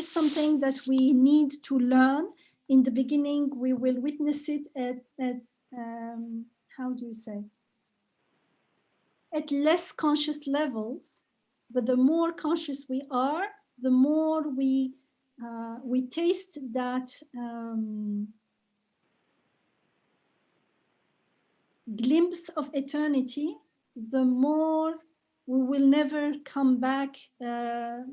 something that we need to learn. In the beginning, we will witness it at how do you say? At less conscious levels, but the more conscious we are, the more we taste that glimpse of eternity, the more we will never come back to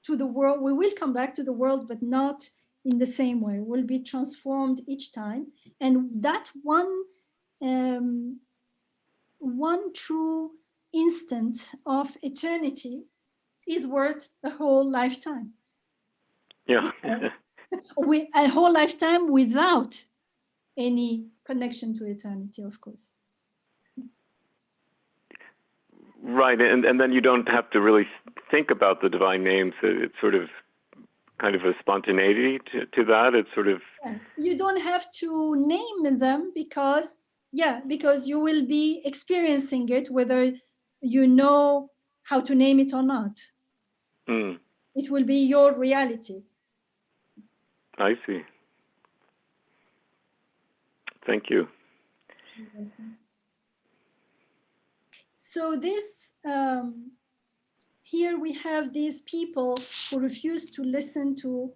the world. We will come back to the world, but not in the same way. We'll be transformed each time. And that one true instant of eternity is worth a whole lifetime. Yeah. A whole lifetime without any connection to eternity, of course. Right, and then you don't have to really think about the divine names. It's sort of kind of a spontaneity to that. It's sort of, yes, you don't have to name them because you will be experiencing it whether you know how to name it or not. It will be your reality. I see. Thank you. You're welcome. So this here we have these people who refuse to listen to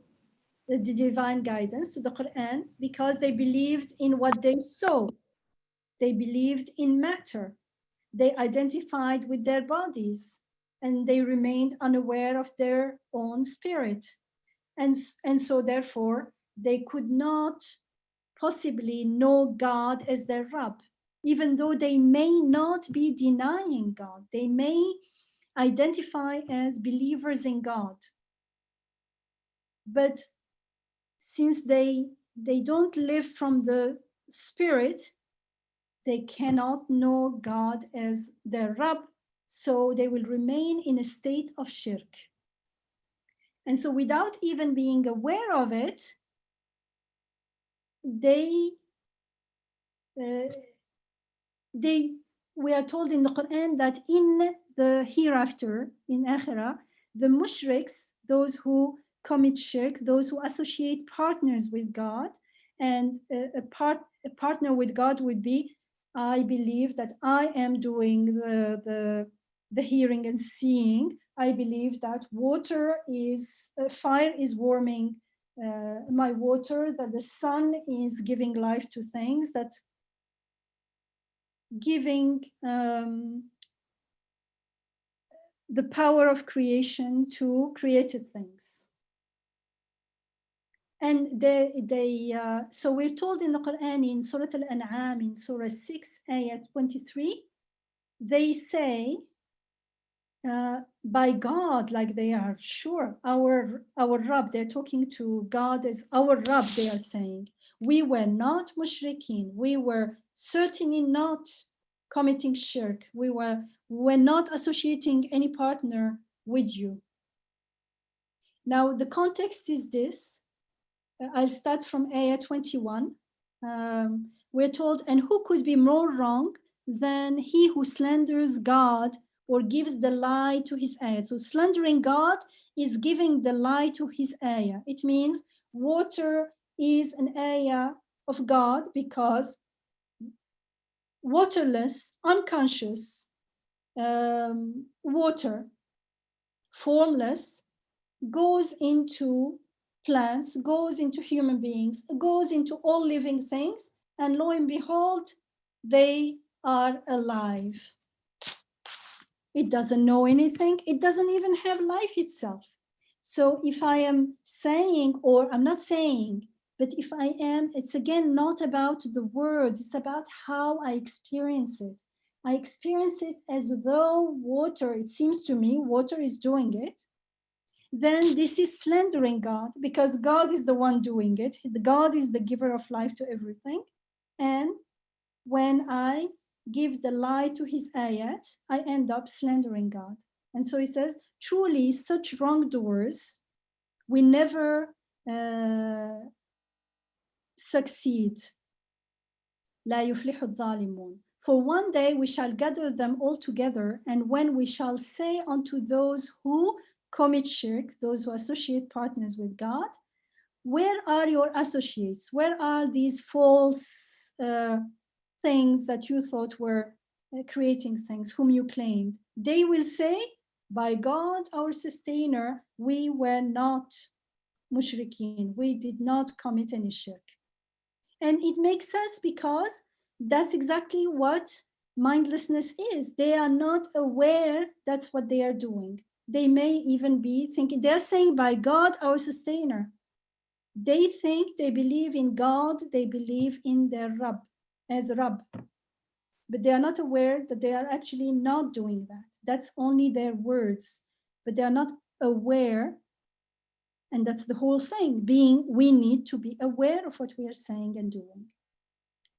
the divine guidance, to the Quran, because they believed in what they saw. They believed in matter. They identified with their bodies, and they remained unaware of their own spirit. And so therefore, they could not possibly know God as their Rabb, even though they may not be denying God. They may identify as believers in God. But since they don't live from the spirit, they cannot know God as their Rabb, so they will remain in a state of shirk. And so without even being aware of it, we are told in the Quran that in the hereafter, in Akhirah, the mushriks, those who commit shirk, those who associate partners with God, and a partner with God would be, I believe that I am doing the hearing and seeing. I believe that fire is warming my water, that the sun is giving life to things, that giving the power of creation to created things. And so we're told in the Quran, in Surah Al-An'am, in Surah 6, Ayah 23, they say, by God, like they are sure, our Rabb, they're talking to God as our Rabb, they are saying, we were not mushrikeen, we were certainly not committing shirk, we were not associating any partner with you. Now the context is this. I'll start from Ayah 21. We're told, and who could be more wrong than he who slanders God or gives the lie to his ayah? So slandering God is giving the lie to his ayah. It means water is an ayah of God because waterless, unconscious water, formless, goes into plants, goes into human beings, goes into all living things, and lo and behold, they are alive. It doesn't know anything. It doesn't even have life itself. So if I am saying, or I'm not saying, but if I am, it's again not about the words, it's about how I experience it. I experience it as though water, it seems to me, water is doing it. Then this is slandering God, because God is the one doing it. God is the giver of life to everything. And when I give the lie to his ayat, I end up slandering God. And so he says, truly such wrongdoers, we never succeed. لا يفلح الظالمون. For one day we shall gather them all together, and when we shall say unto those who commit shirk, those who associate partners with God, where are your associates? Where are these false things that you thought were creating things, whom you claimed? They will say, by God, our sustainer, we were not mushrikeen. We did not commit any shirk. And it makes sense because that's exactly what mindlessness is. They are not aware that's what they are doing. They may even be thinking, they're saying, by God, our sustainer. They think they believe in God, they believe in their Rabb, as Rabb. But they are not aware that they are actually not doing that. That's only their words, but they are not aware. And that's the whole thing, we need to be aware of what we are saying and doing.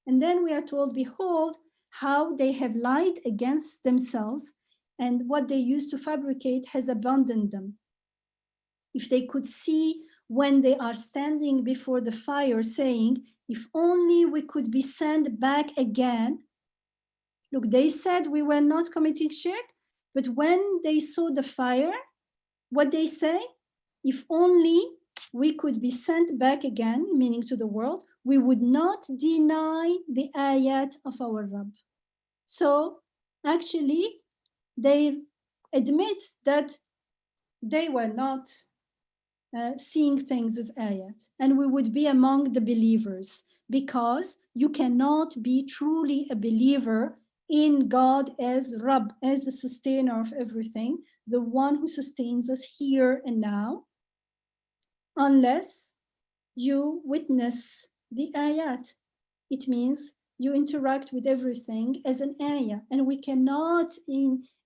And then we are told, behold, how they have lied against themselves, and what they used to fabricate has abandoned them. If they could see when they are standing before the fire saying, if only we could be sent back again. Look, they said we were not committing shirk, but when they saw the fire, what they say, if only we could be sent back again, meaning to the world, we would not deny the ayat of our Rabb. So actually, they admit that they were not seeing things as ayat, and we would be among the believers, because you cannot be truly a believer in God as Rabb, as the sustainer of everything, the one who sustains us here and now, unless you witness the ayat. It means you interact with everything as an ayah, and we cannot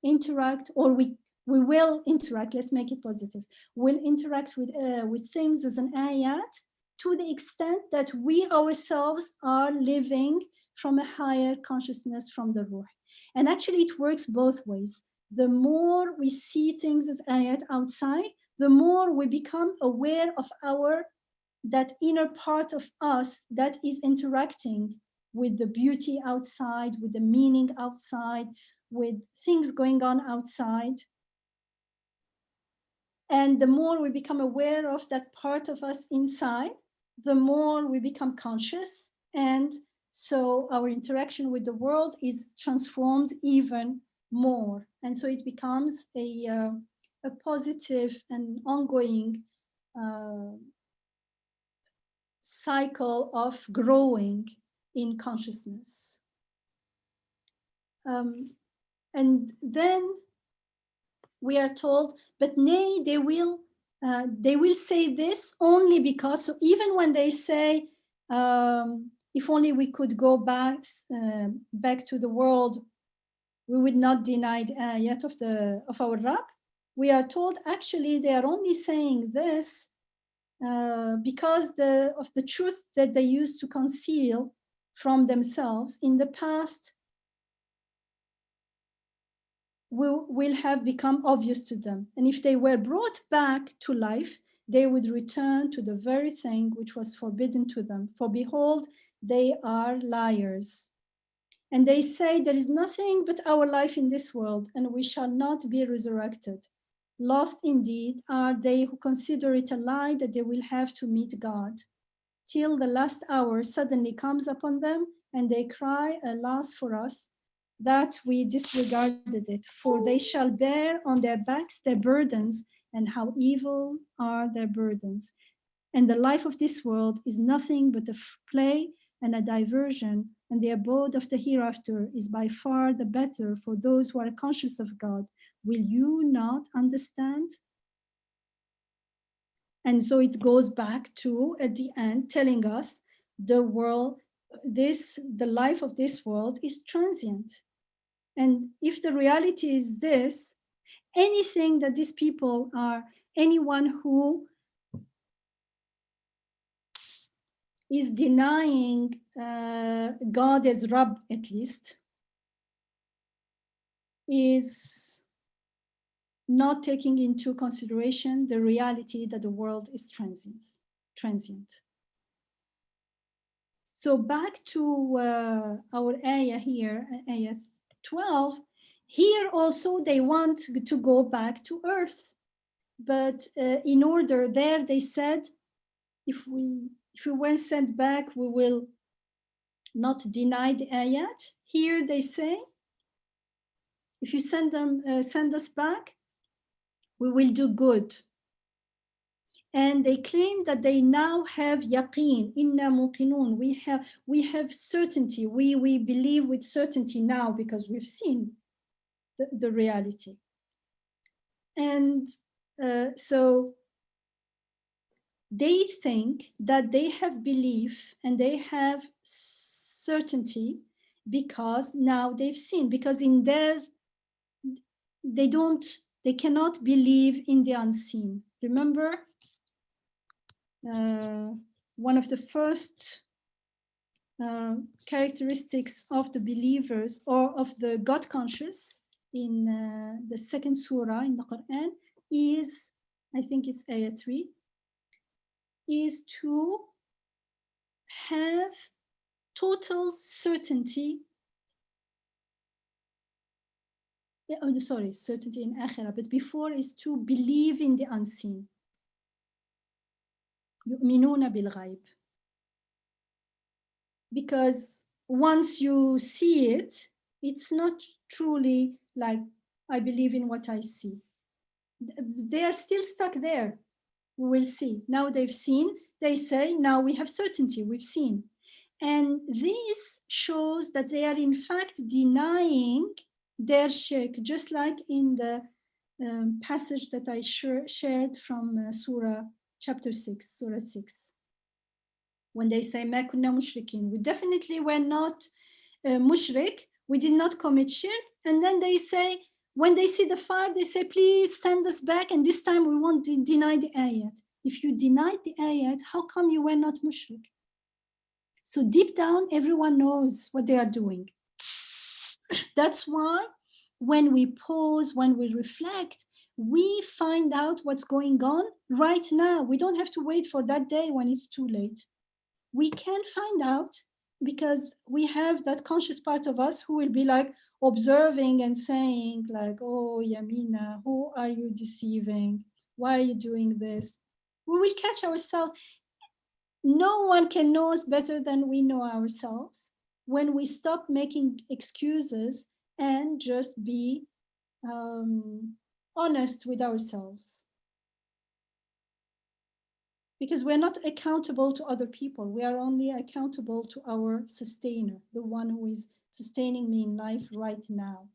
interact, or we will interact, let's make it positive, we'll interact with things as an ayat to the extent that we ourselves are living from a higher consciousness from the ruh. And actually it works both ways. The more we see things as ayat outside, the more we become aware of that inner part of us that is interacting with the beauty outside, with the meaning outside, with things going on outside. And the more we become aware of that part of us inside, the more we become conscious. And so our interaction with the world is transformed even more. And so it becomes a positive and ongoing cycle of growing in consciousness. And then we are told, but nay, they will say this only because, so even when they say, if only we could go back to the world, we would not deny the ayat of our Rabb. We are told actually they are only saying this because of the truth that they used to conceal from themselves in the past will have become obvious to them. And if they were brought back to life, they would return to the very thing which was forbidden to them. For behold, they are liars. And they say, there is nothing but our life in this world, and we shall not be resurrected. Lost indeed are they who consider it a lie that they will have to meet God, till the last hour suddenly comes upon them, and they cry, alas for us, that we disregarded it, for they shall bear on their backs their burdens, and how evil are their burdens. And the life of this world is nothing but a play and a diversion, and the abode of the hereafter is by far the better for those who are conscious of God. Will you not understand? And so it goes back to, at the end, telling us the life of this world is transient. And if the reality is this, anything that these people are, anyone who is denying God as Rabb, at least, is not taking into consideration the reality that the world is transient. So back to our ayah here, ayah 12, here also they want to go back to earth. But in order there, they said, if we were sent back, we will not deny the ayat. Here they say, if you send us back, we will do good. And they claim that they now have yaqeen, inna muqinun. We have certainty. We believe with certainty now because we've seen the reality. And so they think that they have belief and they have certainty because now they've seen, because in there they cannot believe in the unseen. Remember, one of the first characteristics of the believers or of the God conscious in the second surah in the Quran is, I think it's ayah 3, is to have total certainty. Certainty in akhirah, but before is to believe in the unseen. يؤمنون بالغيب. Because once you see it, it's not truly like I believe in what I see. They are still stuck there. We will see. Now they've seen, they say, now we have certainty, we've seen. And this shows that they are in fact denying their shirk, just like in the passage that I shared from Surah chapter 6, Surah 6. When they say, مَا كُنَّا مُشْرِكِينَ, we definitely were not mushrik, we did not commit shirk. And then they say, when they see the fire, they say, please send us back, and this time we won't deny the ayat. If you denied the ayat, how come you were not mushrik? So deep down, everyone knows what they are doing. That's why when we pause, when we reflect, we find out what's going on right now. We don't have to wait for that day when it's too late. We can find out because we have that conscious part of us who will be like observing and saying like, oh, Yamina, who are you deceiving? Why are you doing this? We will catch ourselves. No one can know us better than we know ourselves when we stop making excuses and just be honest with ourselves. Because we're not accountable to other people. We are only accountable to our sustainer, the one who is sustaining me in life right now.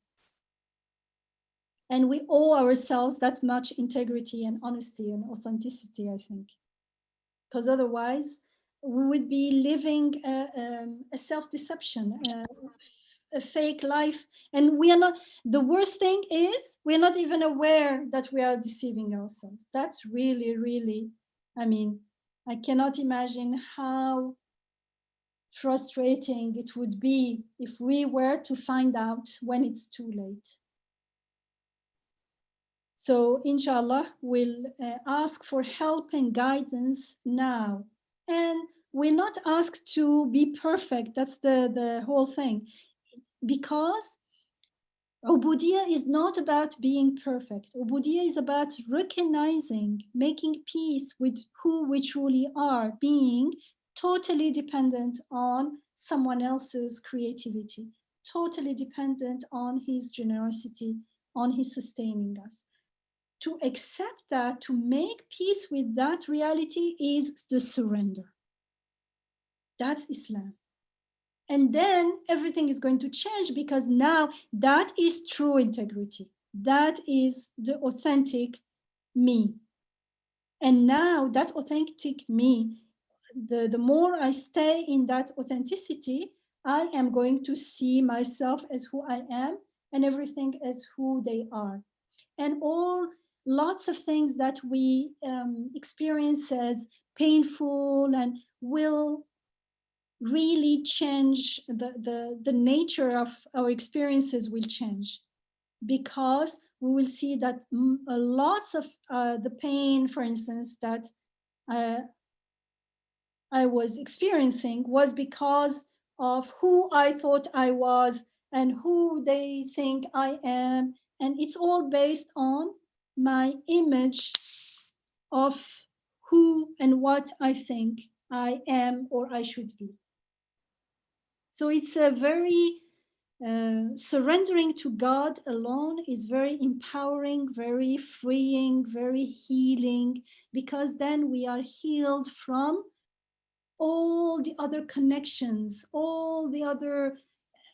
And we owe ourselves that much integrity and honesty and authenticity, I think. Because otherwise, we would be living a self-deception, a fake life. And we are not, the worst thing is, we're not even aware that we are deceiving ourselves. That's really, really, I mean, I cannot imagine how frustrating it would be if we were to find out when it's too late. So inshallah, we'll ask for help and guidance now. And we're not asked to be perfect. That's the whole thing. Because Ubudiyya is not about being perfect. Ubudiyya is about recognizing, making peace with who we truly are, being totally dependent on someone else's creativity, totally dependent on his generosity, on his sustaining us. To accept that, to make peace with that reality is the surrender. That's Islam. And then everything is going to change because now that is true integrity. That is the authentic me. And now that authentic me, the more I stay in that authenticity, I am going to see myself as who I am and everything as who they are. And lots of things that we experience as painful and will really change, the nature of our experiences will change, because we will see that lots of the pain, for instance, that I was experiencing was because of who I thought I was and who they think I am. And it's all based on my image of who and what I think I am or I should be. So it's a very surrendering to God alone is very empowering, very freeing, very healing, because then we are healed from all the other connections, all the other,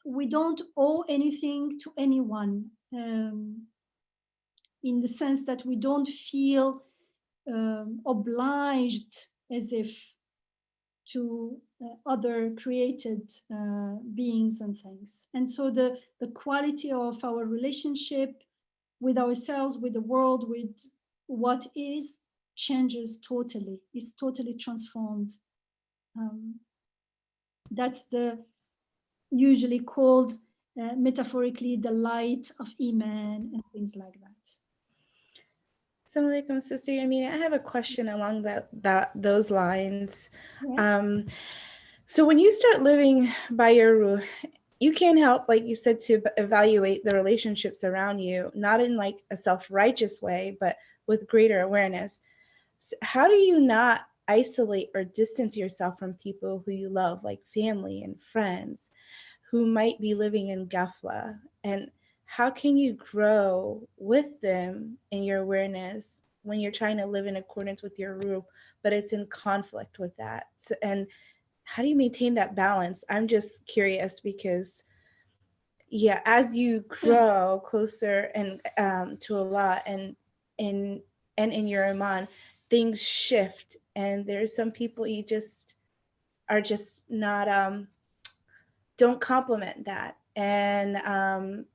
we don't owe anything to anyone, in the sense that we don't feel obliged as if to other created beings and things. And so the quality of our relationship with ourselves, with the world, with what is, changes totally, is totally transformed. That's the usually called metaphorically the light of Iman and things like that. Assalamu alaikum, Sister Yamina. I have a question along those lines. Yeah. So when you start living by your ruh, you can't help, like you said, to evaluate the relationships around you, not in like a self-righteous way, but with greater awareness. So how do you not isolate or distance yourself from people who you love, like family and friends, who might be living in ghafla? And how can you grow with them in your awareness when you're trying to live in accordance with your ruh, but it's in conflict with that? So, and how do you maintain that balance? I'm just curious because, yeah, as you grow closer and to Allah and in your iman, things shift, and there's some people you just are just not don't complement that and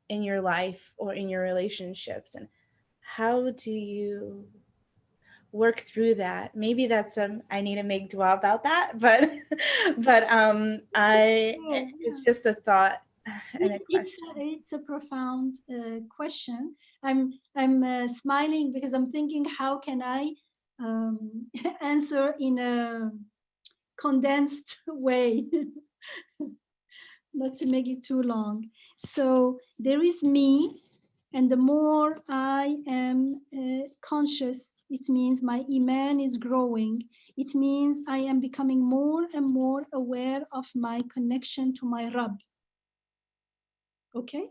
in your life or in your relationships. And how do you work through that? Maybe that's I need to make dua about that, but it's just a thought and a question. It's a profound question. I'm smiling because I'm thinking, how can I answer in a condensed way, not to make it too long. So there is me, and the more I am conscious, it means my iman is growing. It means I am becoming more and more aware of my connection to my Rabb. Okay?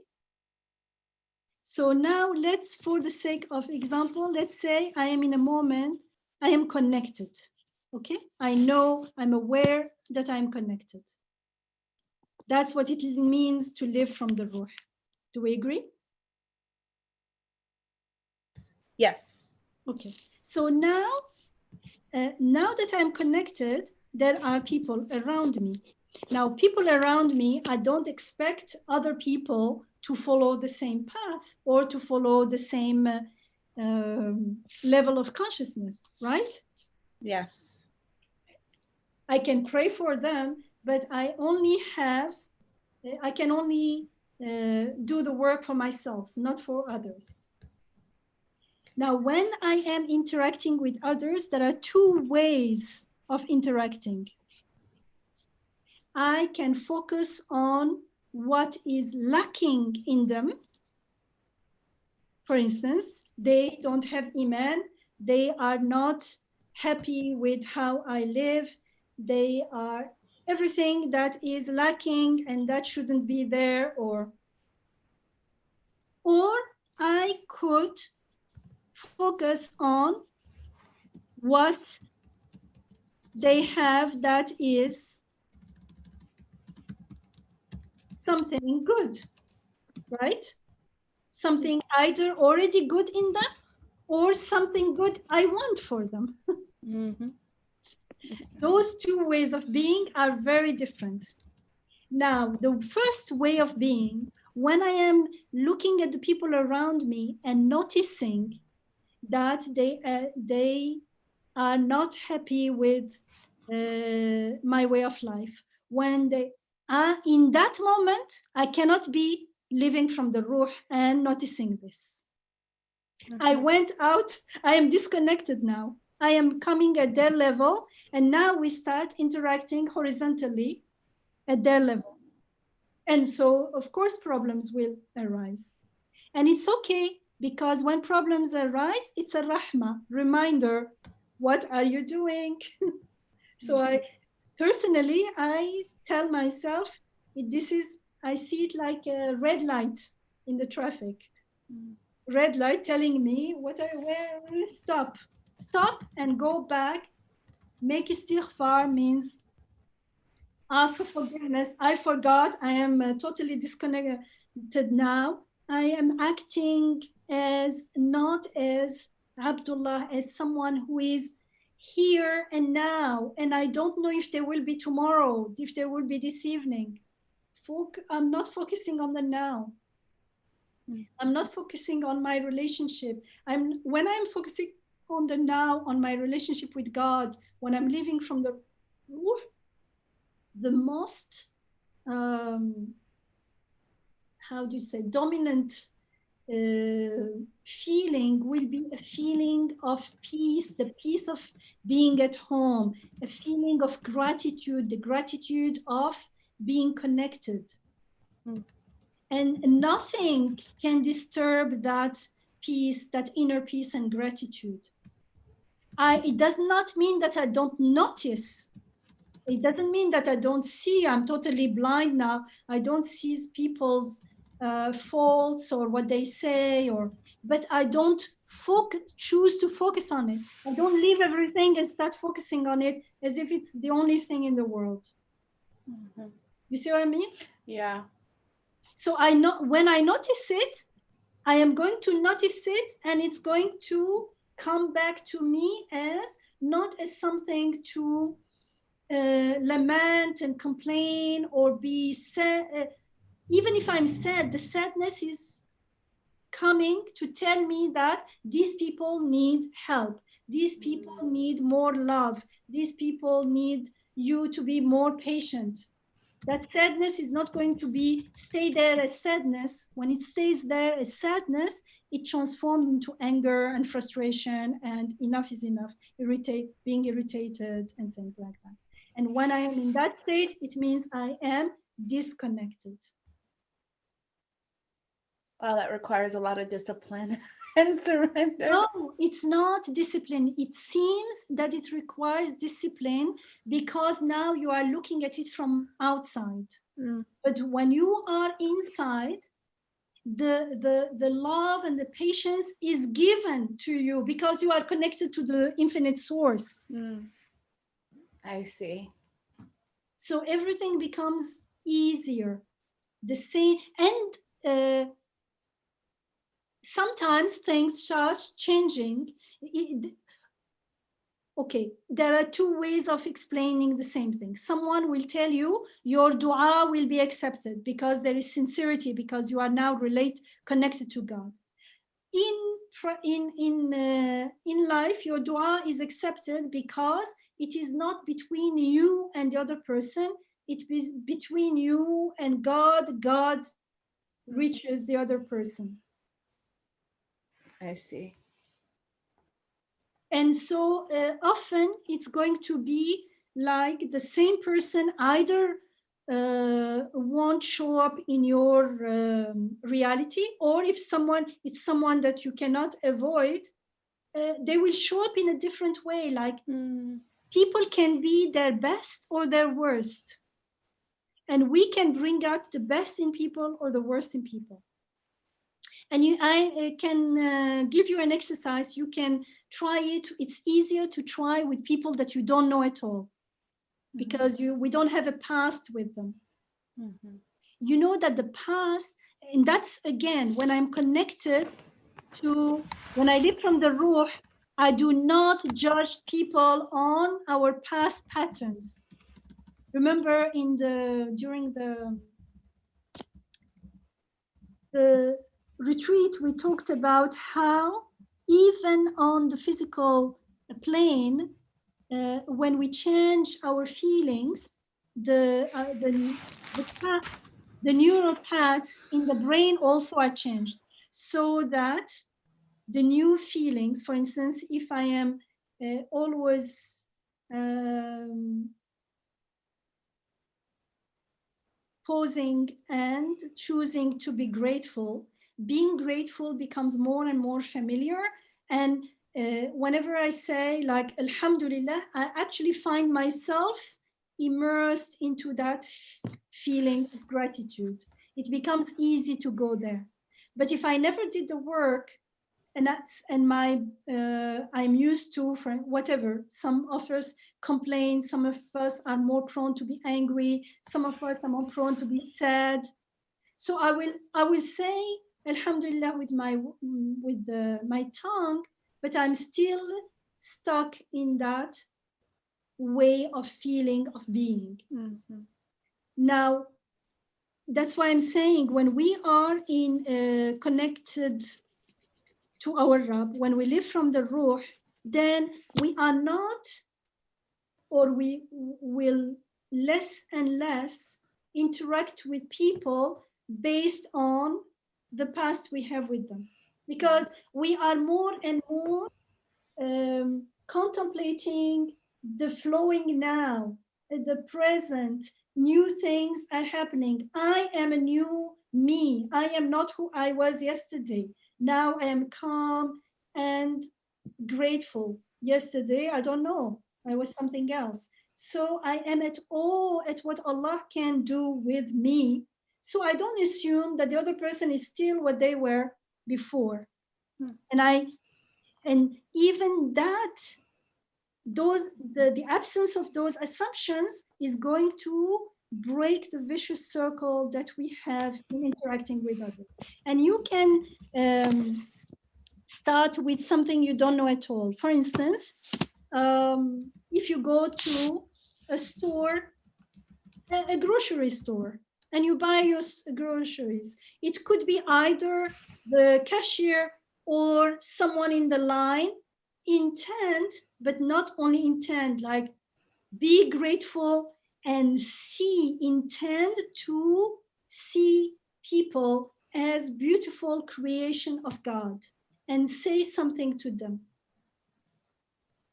So now let's, for the sake of example, let's say I am in a moment, I am connected. Okay? I know, I'm aware that I'm connected. That's what it means to live from the ruh. Do we agree? Yes. Okay. So now that I'm connected, there are people around me. Now, people around me, I don't expect other people to follow the same path or to follow the same level of consciousness, right? Yes. I can pray for them, but I can only do the work for myself, not for others. Now, when I am interacting with others, there are two ways of interacting. I can focus on what is lacking in them. For instance, they don't have iman, they are not happy with how I live, they are everything that is lacking and that shouldn't be there, or I could focus on what they have that is something good, right? Something either already good in them or something good I want for them. Mm-hmm. Those two ways of being are very different. Now, the first way of being, when I am looking at the people around me and noticing that they are not happy with my way of life, when they are in that moment, I cannot be living from the ruh and noticing this. I went out, I am disconnected now. I am coming at their level, and now we start interacting horizontally at their level. And so, of course, problems will arise. And it's okay, because when problems arise, it's a rahmah, reminder, what are you doing? So I tell myself, I see it like a red light in the traffic. Red light telling me where stop and go back. Make istighfar means ask for forgiveness. I forgot, I am totally disconnected now. I am acting as not as Abdullah, as someone who is here and now, and I don't know if there will be tomorrow, if there will be this evening. I'm not focusing on the now. I'm not focusing on my relationship. When I'm focusing on the now, on my relationship with God, when I'm living from the ruh, the most, how do you say, dominant feeling will be a feeling of peace, the peace of being at home, a feeling of gratitude, the gratitude of being connected. And nothing can disturb that peace, that inner peace and gratitude. It does not mean that I don't notice. It doesn't mean that I don't see. I'm totally blind now. I don't see people's faults or what they say, but I don't choose to focus on it. I don't leave everything and start focusing on it as if it's the only thing in the world. You see what I mean? Yeah. So I know when I notice it, I am going to notice it, and it's going to come back to me as not as something to lament and complain or be sad. Even if I'm sad, the sadness is coming to tell me that these people need help. These people need more love. These people need you to be more patient. That sadness is not going to stay there as sadness. When it stays there as sadness, it transforms into anger and frustration and enough is enough, being irritated and things like that. And when I am in that state, it means I am disconnected. Well, that requires a lot of discipline and surrender. No, it's not discipline. It seems that it requires discipline because now you are looking at it from outside. But when you are inside, the love and the patience is given to you because you are connected to the infinite source. I see. So everything becomes easier. The same, and sometimes things start changing. Okay, there are two ways of explaining the same thing. Someone will tell you your dua will be accepted because there is sincerity, because you are now connected to God. In life, your dua is accepted because it is not between you and the other person. It is between you and God. God reaches the other person. I see. And so often it's going to be like the same person either won't show up in your reality, or if it's someone that you cannot avoid, they will show up in a different way. Like people can be their best or their worst. And we can bring out the best in people or the worst in people. And I can give you an exercise. You can try it. It's easier to try with people that you don't know at all, because we don't have a past with them. You know that the past, and that's again, when I'm connected to, when I live from the Ruh, I do not judge people on our past patterns. Remember during the retreat, we talked about how even on the physical plane, when we change our feelings, the neural paths in the brain also are changed, so that the new feelings, for instance, if I am always pausing and choosing to be grateful, being grateful becomes more and more familiar. And whenever I say like Alhamdulillah, I actually find myself immersed into that feeling of gratitude. It becomes easy to go there. But if I never did the work, I'm used to, for whatever, some of us complain, some of us are more prone to be angry, some of us are more prone to be sad. So I will say Alhamdulillah with my tongue, but I'm still stuck in that way of feeling, of being. Now, that's why I'm saying when we are connected to our Rabb, when we live from the Ruh, then we are not, or we will less and less interact with people based on the past we have with them, because we are more and more contemplating the flowing now, the present. New things are happening. I am a new me. I am not who I was yesterday. Now I am calm and grateful. Yesterday, I don't know, I was something else. So I am at awe at what Allah can do with me. So I don't assume that the other person is still what they were before. And even that, the absence of those assumptions is going to break the vicious circle that we have in interacting with others. And you can start with something you don't know at all. For instance, if you go to a store, a grocery store, and you buy your groceries, it could be either the cashier or someone in the line. Intent, but not only intent, like be grateful and intend to see people as beautiful creation of God and say something to them.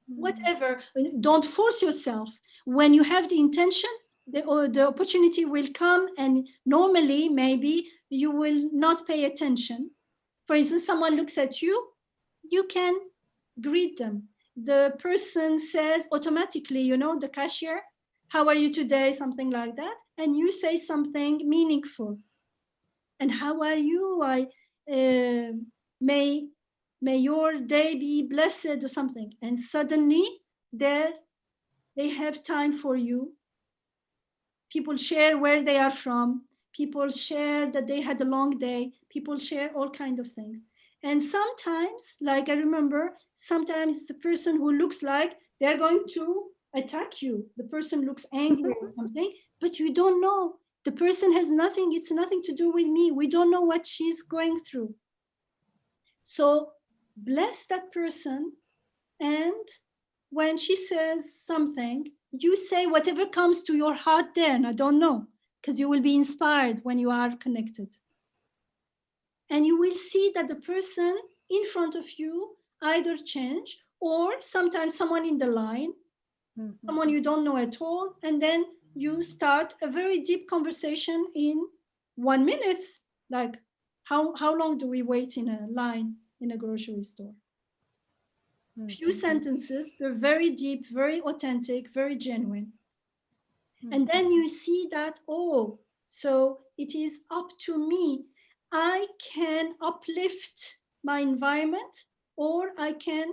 Whatever, don't force yourself. When you have the intention, the opportunity will come, and normally maybe you will not pay attention. For instance, someone looks at you, you can greet them. The person says automatically, you know, the cashier, how are you today? Something like that. And you say something meaningful. And how are you? May your day be blessed or something. And suddenly they have time for you. People share where they are from. People share that they had a long day. People share all kinds of things. And sometimes, like I remember, sometimes the person who looks like they're going to attack you. The person looks angry or something, but you don't know. The person has nothing, it's nothing to do with me. We don't know what she's going through. So bless that person. And when she says something, you say whatever comes to your heart then, I don't know, because you will be inspired when you are connected. And you will see that the person in front of you either change, or sometimes someone in the line, someone you don't know at all, and then you start a very deep conversation in 1 minute. Like how long do we wait in a line in a grocery store? Few sentences, but very deep, very authentic, very genuine. And then you see that, oh, so it is up to me. I can uplift my environment, or I can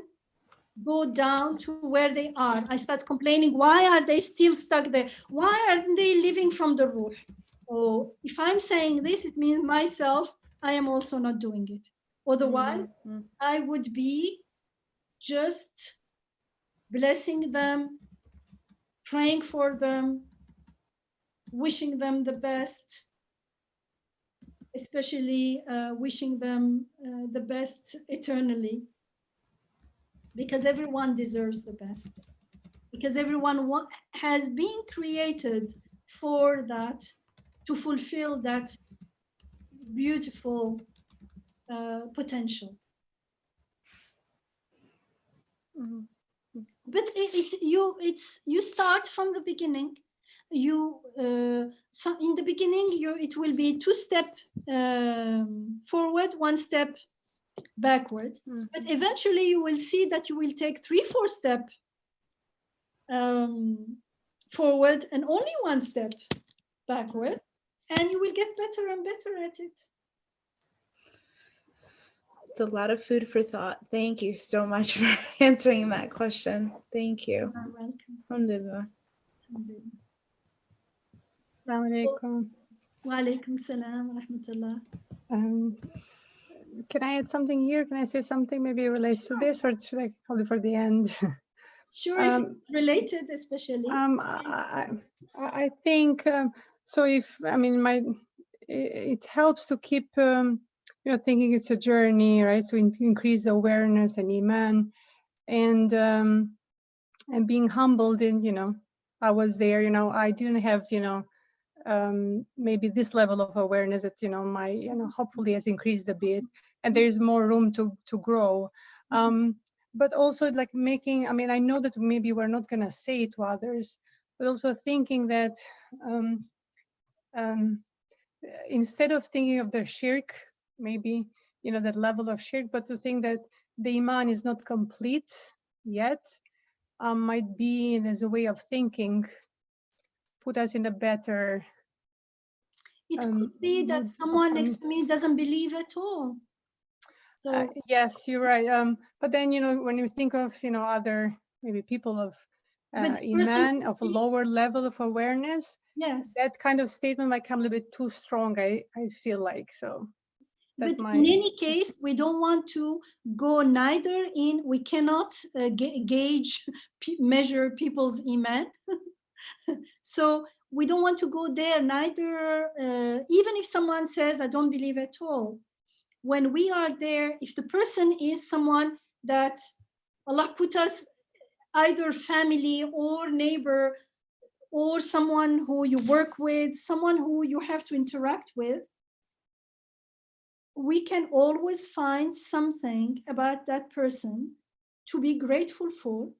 go down to where they are. I start complaining, why are they still stuck there? Why aren't they living from the ruh? Oh, if I'm saying this, it means myself, I am also not doing it. Otherwise, I would be just blessing them, praying for them, wishing them the best, especially wishing them the best eternally, because everyone deserves the best, because everyone has been created for that, to fulfill that beautiful potential. But you start from the beginning. So in the beginning, it will be 2 steps forward, 1 step backward. But eventually, you will see that you will take 3-4 steps forward and only 1 step backward, and you will get better and better at it. It's a lot of food for thought. Thank you so much for answering that question. Thank you. You're welcome. Alhamdulillah. Assalamu alaikum. Wa alaikum salam wa rahmatullah. Can I add something here? Can I say something maybe relates to this, or should I hold it for the end? Sure, if it's related, especially. I think so. It helps to keep thinking it's a journey, right? So increase the awareness and iman, and being humbled in I was there. I didn't have maybe this level of awareness that, hopefully has increased a bit, and there is more room to grow. But also like making, I know that maybe we're not going to say it to others, but also thinking that instead of thinking of the shirk, maybe, that level of shirk, but to think that the iman is not complete yet, might be as a way of thinking, put us in a better. It could be that someone next to me doesn't believe at all. So yes, you're right. But then, when you think of, other maybe people of iman, of a lower level of awareness, yes, that kind of statement might come a little bit too strong, I feel like. So but in any case, we don't want to go neither in, we cannot gauge, measure people's iman. So we don't want to go there neither, even if someone says, I don't believe at all. When we are there, if the person is someone that Allah put us, either family or neighbor, or someone who you work with, someone who you have to interact with, we can always find something about that person to be grateful for.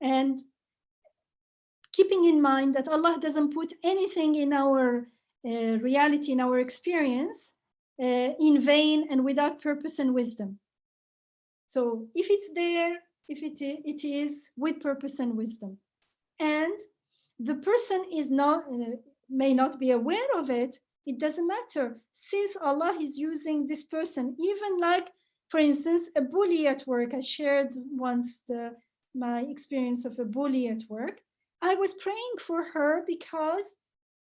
And keeping in mind that Allah doesn't put anything in our reality, in our experience, in vain and without purpose and wisdom. So if it's there, if it is with purpose and wisdom, and the person is not, may not be aware of it, it doesn't matter. Since Allah is using this person, even like, for instance, a bully at work. I shared once my experience of a bully at work. I was praying for her because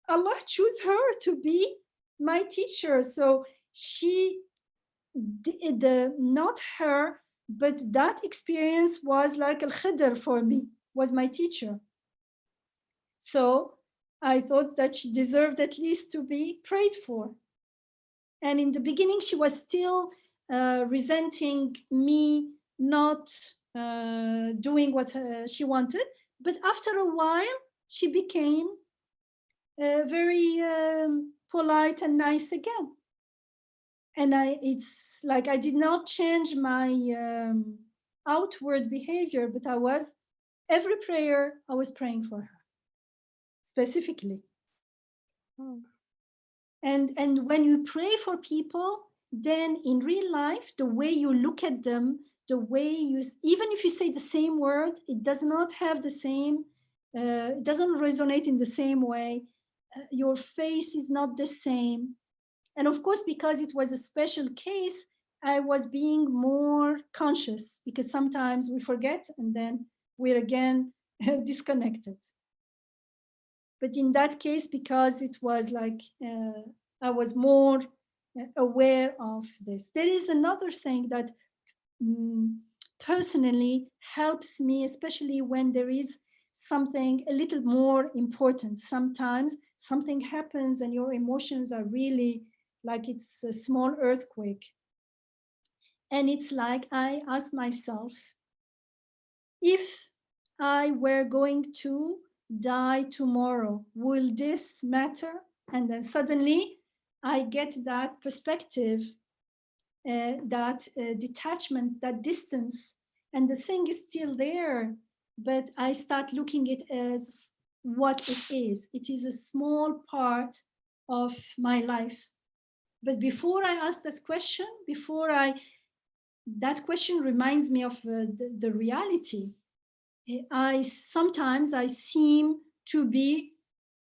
Allah chose her to be my teacher. So she, not her, but that experience was like al-Khidr for me, was my teacher. So I thought that she deserved at least to be prayed for. And in the beginning, she was still resenting me not doing what she wanted. But after a while, she became very polite and nice again. And it's like I did not change my outward behavior, but every prayer, I was praying for her specifically. And when you pray for people, then in real life, the way you look at them, the way you, even if you say the same word, it does not have the same, it doesn't resonate in the same way. Your face is not the same. And of course, because it was a special case, I was being more conscious, because sometimes we forget and then we're again disconnected. But in that case, because it was like, I was more aware of this. There is another thing that personally helps me, especially when there is something a little more important. Sometimes something happens and your emotions are really like it's a small earthquake. And it's like I ask myself, if I were going to die tomorrow, will this matter? And then suddenly I get that perspective, that detachment, that distance, and the thing is still there, but I start looking at it as what it is. It is a small part of my life. But before I ask that question, that question reminds me of the reality. Sometimes I seem to be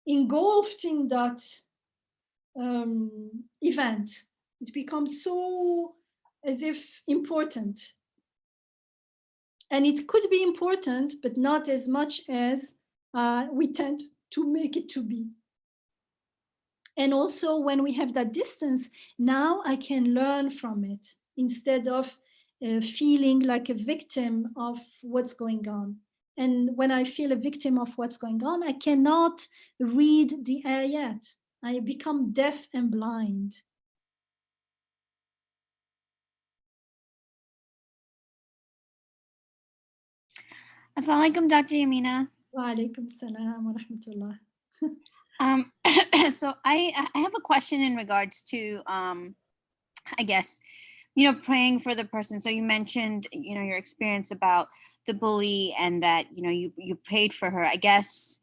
engulfed in that event. It becomes so as if important. And it could be important, but not as much as we tend to make it to be. And also when we have that distance, now I can learn from it instead of feeling like a victim of what's going on. And when I feel a victim of what's going on, I cannot read the ayat. I become deaf and blind. Assalamu alaikum, Dr. Yamina. Wa alaikum salam wa rahmatullah. So I have a question in regards to I guess, you know, praying for the person. So you mentioned, you know, your experience about the bully and that, you know, you prayed for her. I guess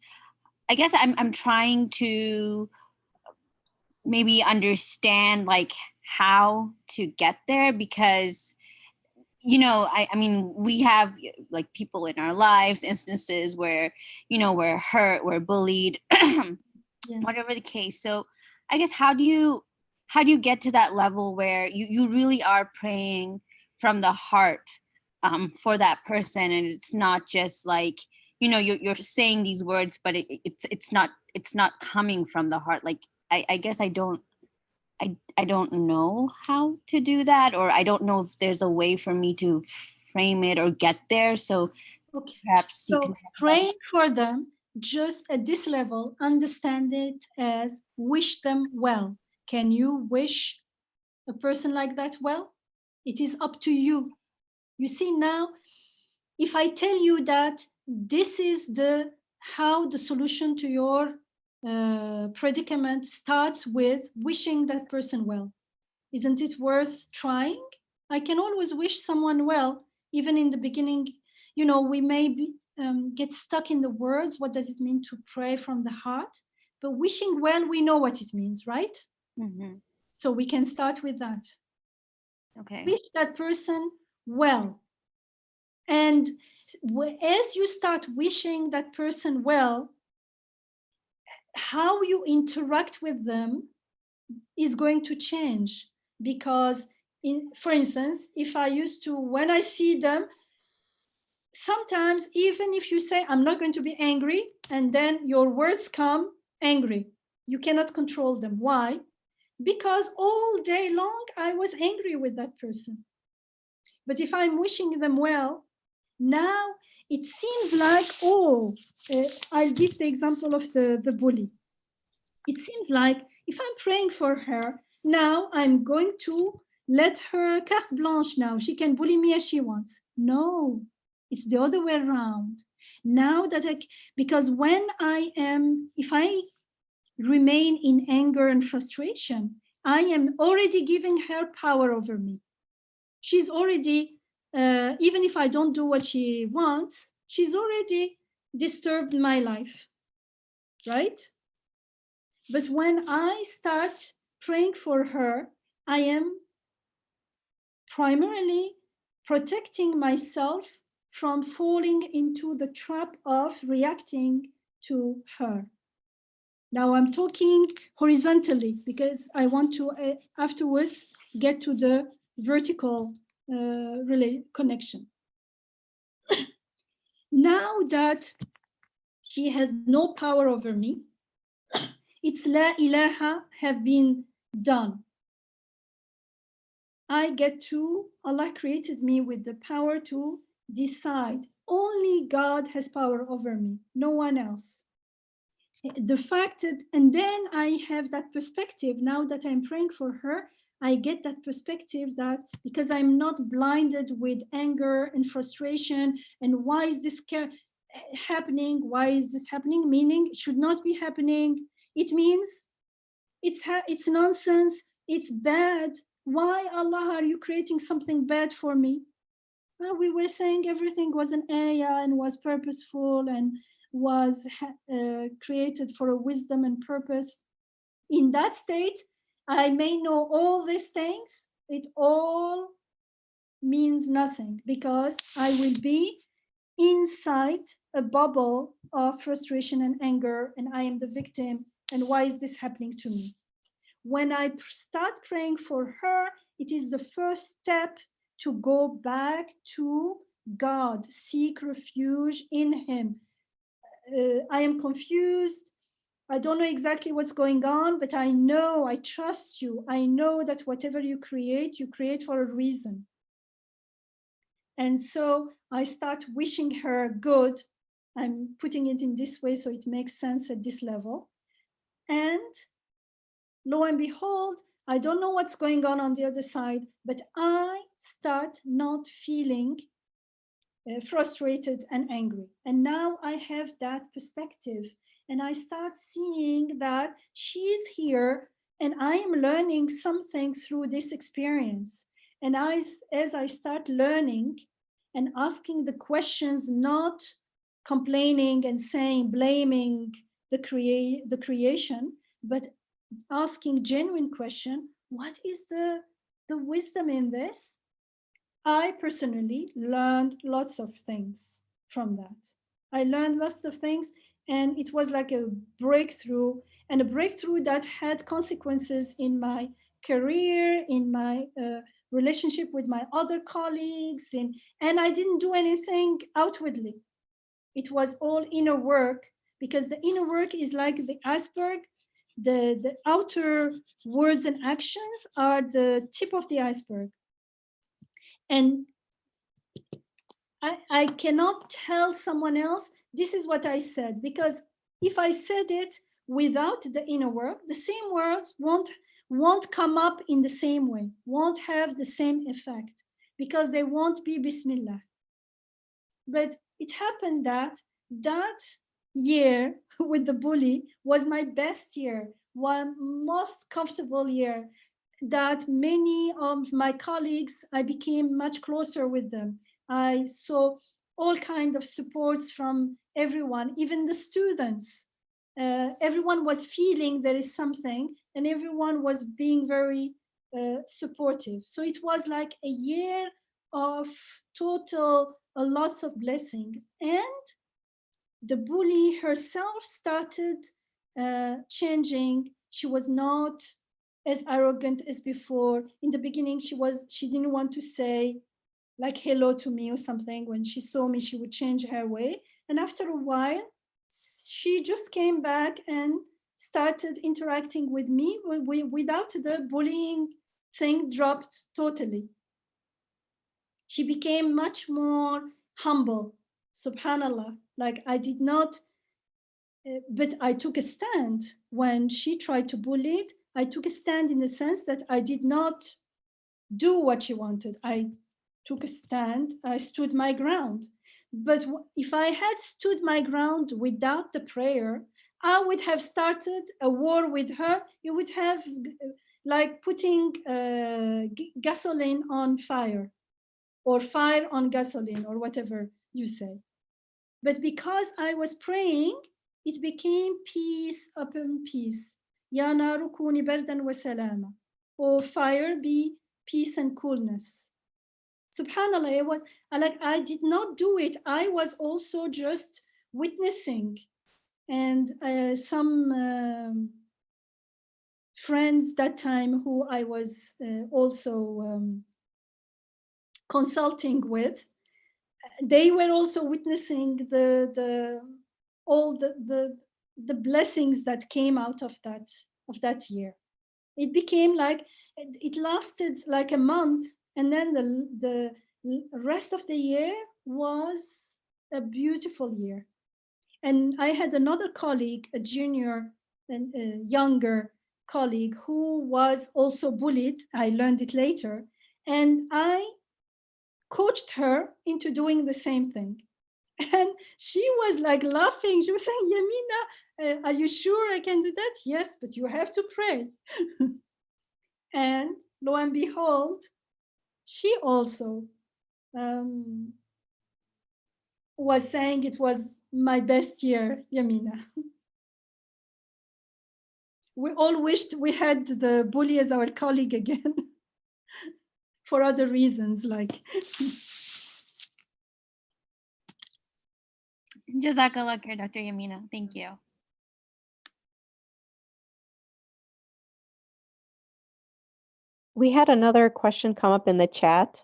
I'm trying to maybe understand like how to get there, because you know, I mean, we have like people in our lives, instances where, you know, we're hurt, we're bullied, Yeah. whatever the case. So I guess how do you get to that level where you really are praying from the heart for that person, and it's not just like, you know, you're saying these words, but it's not coming from the heart. Like I guess I don't know how to do that, or I don't know if there's a way for me to frame it or get there. So Okay. perhaps you So can. praying for them, just at this level, understand it as wish them well. Can you wish a person like that well? It is up to you. You see now, if I tell you that this is how the solution to your predicament starts with wishing that person well, isn't it worth trying? I can always wish someone well, even in the beginning. You know, we may get stuck in the words. What does it mean to pray from the heart? But wishing well, we know what it means, right? Mhm. So we can start with that. Okay. Wish that person well. And as you start wishing that person well, how you interact with them is going to change. Because for instance, if I used to, when I see them, sometimes even if you say I'm not going to be angry, and then your words come angry, you cannot control them. Why? Because all day long I was angry with that person. But if I'm wishing them well, now it seems like, I'll give the example of the bully. It seems like if I'm praying for her, now I'm going to let her carte blanche now. She can bully me as she wants. No, it's the other way around. Now that because if I remain in anger and frustration, I am already giving her power over me. She's already, even if I don't do what she wants, she's already disturbed my life, right? But when I start praying for her, I am primarily protecting myself from falling into the trap of reacting to her. Now I'm talking horizontally because I want to afterwards get to the vertical connection. Now that she has no power over me, its la ilaha have been done. I get to, Allah created me with the power to decide. Only God has power over me, no one else. The fact that, and then I have that perspective, now that I'm praying for her, I get that perspective that because I'm not blinded with anger and frustration, and why is this happening? Why is this happening? Meaning it should not be happening. It means it's nonsense. It's bad. Why, Allah, are you creating something bad for me? Well, we were saying everything was an ayah and was purposeful and was created for a wisdom and purpose. In that state, I may know all these things. It all means nothing because I will be inside a bubble of frustration and anger, and I am the victim. And why is this happening to me? When I start praying for her, it is the first step to go back to God, seek refuge in Him. I am confused. I don't know exactly what's going on, but I know, I trust you. I know that whatever you create for a reason. And so I start wishing her good. I'm putting it in this way so it makes sense at this level. And lo and behold, I don't know what's going on the other side, but I start not feeling frustrated and angry. And now I have that perspective. and I start seeing that she's here and I am learning something through this experience. And as I start learning and asking the questions, not complaining and saying, blaming the creation, but asking genuine question, what is the wisdom in this? I personally learned lots of things from that. I learned lots of things, and it was like a breakthrough, and a breakthrough that had consequences in my career, in my relationship with my other colleagues, and I didn't do anything outwardly. It was all inner work, because the inner work is like the iceberg. The outer words and actions are the tip of the iceberg. And I cannot tell someone else, this is what I said, because if I said it without the inner work, the same words won't come up in the same way, won't have the same effect, because they won't be Bismillah. But it happened that year with the bully was my best year, one most comfortable year, that many of my colleagues, I became much closer with them. I saw all kinds of supports from everyone, even the students. Everyone was feeling there is something, and everyone was being very supportive. So it was like a year of total lots of blessings. And the bully herself started changing. She was not as arrogant as before. In the beginning, she didn't want to say like hello to me or something. When she saw me, she would change her way. And after a while, she just came back and started interacting with me without the bullying thing dropped totally. She became much more humble, subhanallah. Like I did not, but I took a stand when she tried to bully it. I took a stand in the sense that I did not do what she wanted. I took a stand, I stood my ground. But if I had stood my ground without the prayer, I would have started a war with her. You would have like putting gasoline on fire, or fire on gasoline, or whatever you say. But because I was praying, it became peace upon peace. Ya naru kuni bardan wa salama. O fire, be peace and coolness. Subhanallah, it was like I did not do it. I was also just witnessing. And some friends that time who I was also consulting with, they were also witnessing all the blessings that came out of that year. It became like, it lasted like a month, and then the rest of the year was a beautiful year. And I had another colleague, a junior and a younger colleague, who was also bullied. I learned it later, and I coached her into doing the same thing. And she was like laughing. She was saying, Yamina, are you sure I can do that? Yes, but you have to pray. And lo and behold, she also was saying it was my best year, Yamina. We all wished we had the bully as our colleague again for other reasons, like. Jazakallah khair, Dr. Yamina. Thank you. We had another question come up in the chat.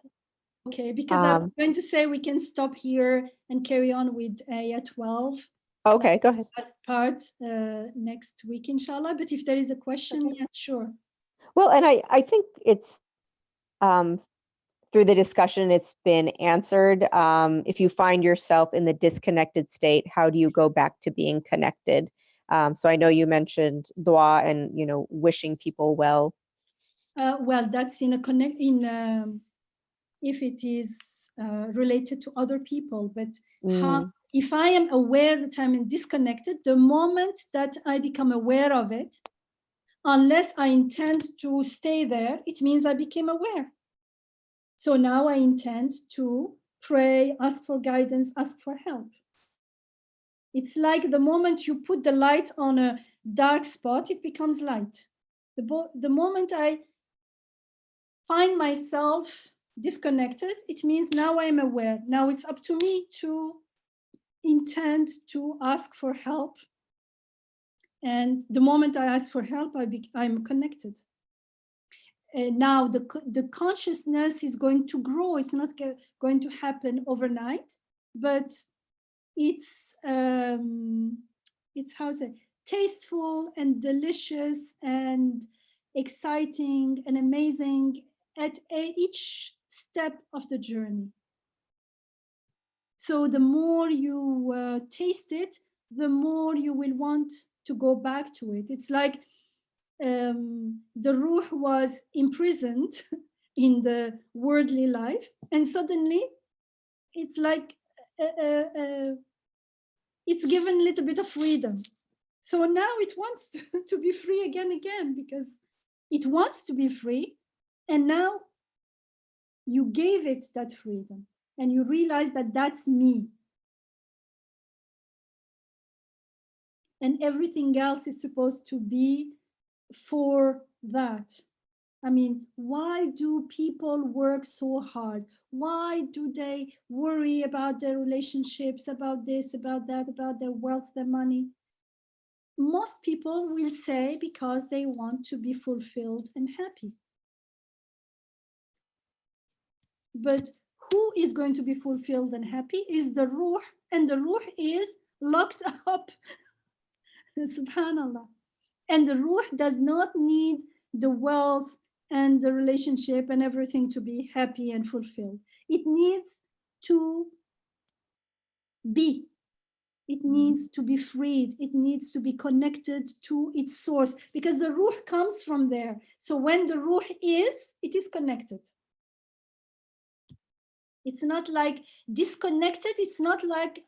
Okay, because I was going to say we can stop here and carry on with Ayah 12. Okay, go ahead. Last part next week, inshallah. But if there is a question, Okay. yes, sure. Well, and I think it's through the discussion, it's been answered. If you find yourself in the disconnected state, how do you go back to being connected? So I know you mentioned dua and wishing people well. Well, that's in if it is related to other people, but how If I am aware that I'm disconnected, the moment that I become aware of it, unless I intend to stay there, it means I became aware. So now I intend to pray, ask for guidance, ask for help. It's like the moment you put the light on a dark spot, it becomes light. The moment I find myself disconnected, it means now I'm aware. Now it's up to me to intend to ask for help. And the moment I ask for help, I'm connected. Now the consciousness is going to grow. It's not going to happen overnight, but it's how to say, tasteful and delicious and exciting and amazing at each step of the journey. So the more you taste it, the more you will want to go back to it. It's like the ruh was imprisoned in the worldly life, and suddenly it's like it's given a little bit of freedom. So now it wants to be free again, because it wants to be free, and now you gave it that freedom, and you realize that that's me. And everything else is supposed to be for that. I mean, why do people work so hard? Why do they worry about their relationships, about this, about that, about their wealth, their money? Most people will say because they want to be fulfilled and happy. But who is going to be fulfilled and happy is the ruh, and the ruh is locked up. Subhanallah. And the ruh does not need the wealth and the relationship and everything to be happy and fulfilled. It needs to be. It needs to be freed. It needs to be connected to its source, because the ruh comes from there. So when the ruh is, it is connected. It's not like disconnected. It's not like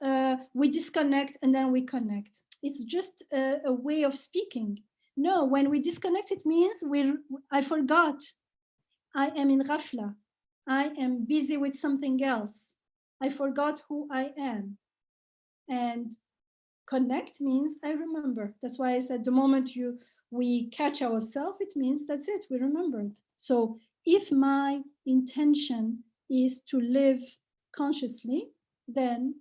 we disconnect and then we connect. It's just a way of speaking. No, when we disconnect, it means I forgot. I am in ghafla. I am busy with something else. I forgot who I am. And connect means I remember. That's why I said the moment we catch ourselves, it means that's it, we remembered. So if my intention is to live consciously, then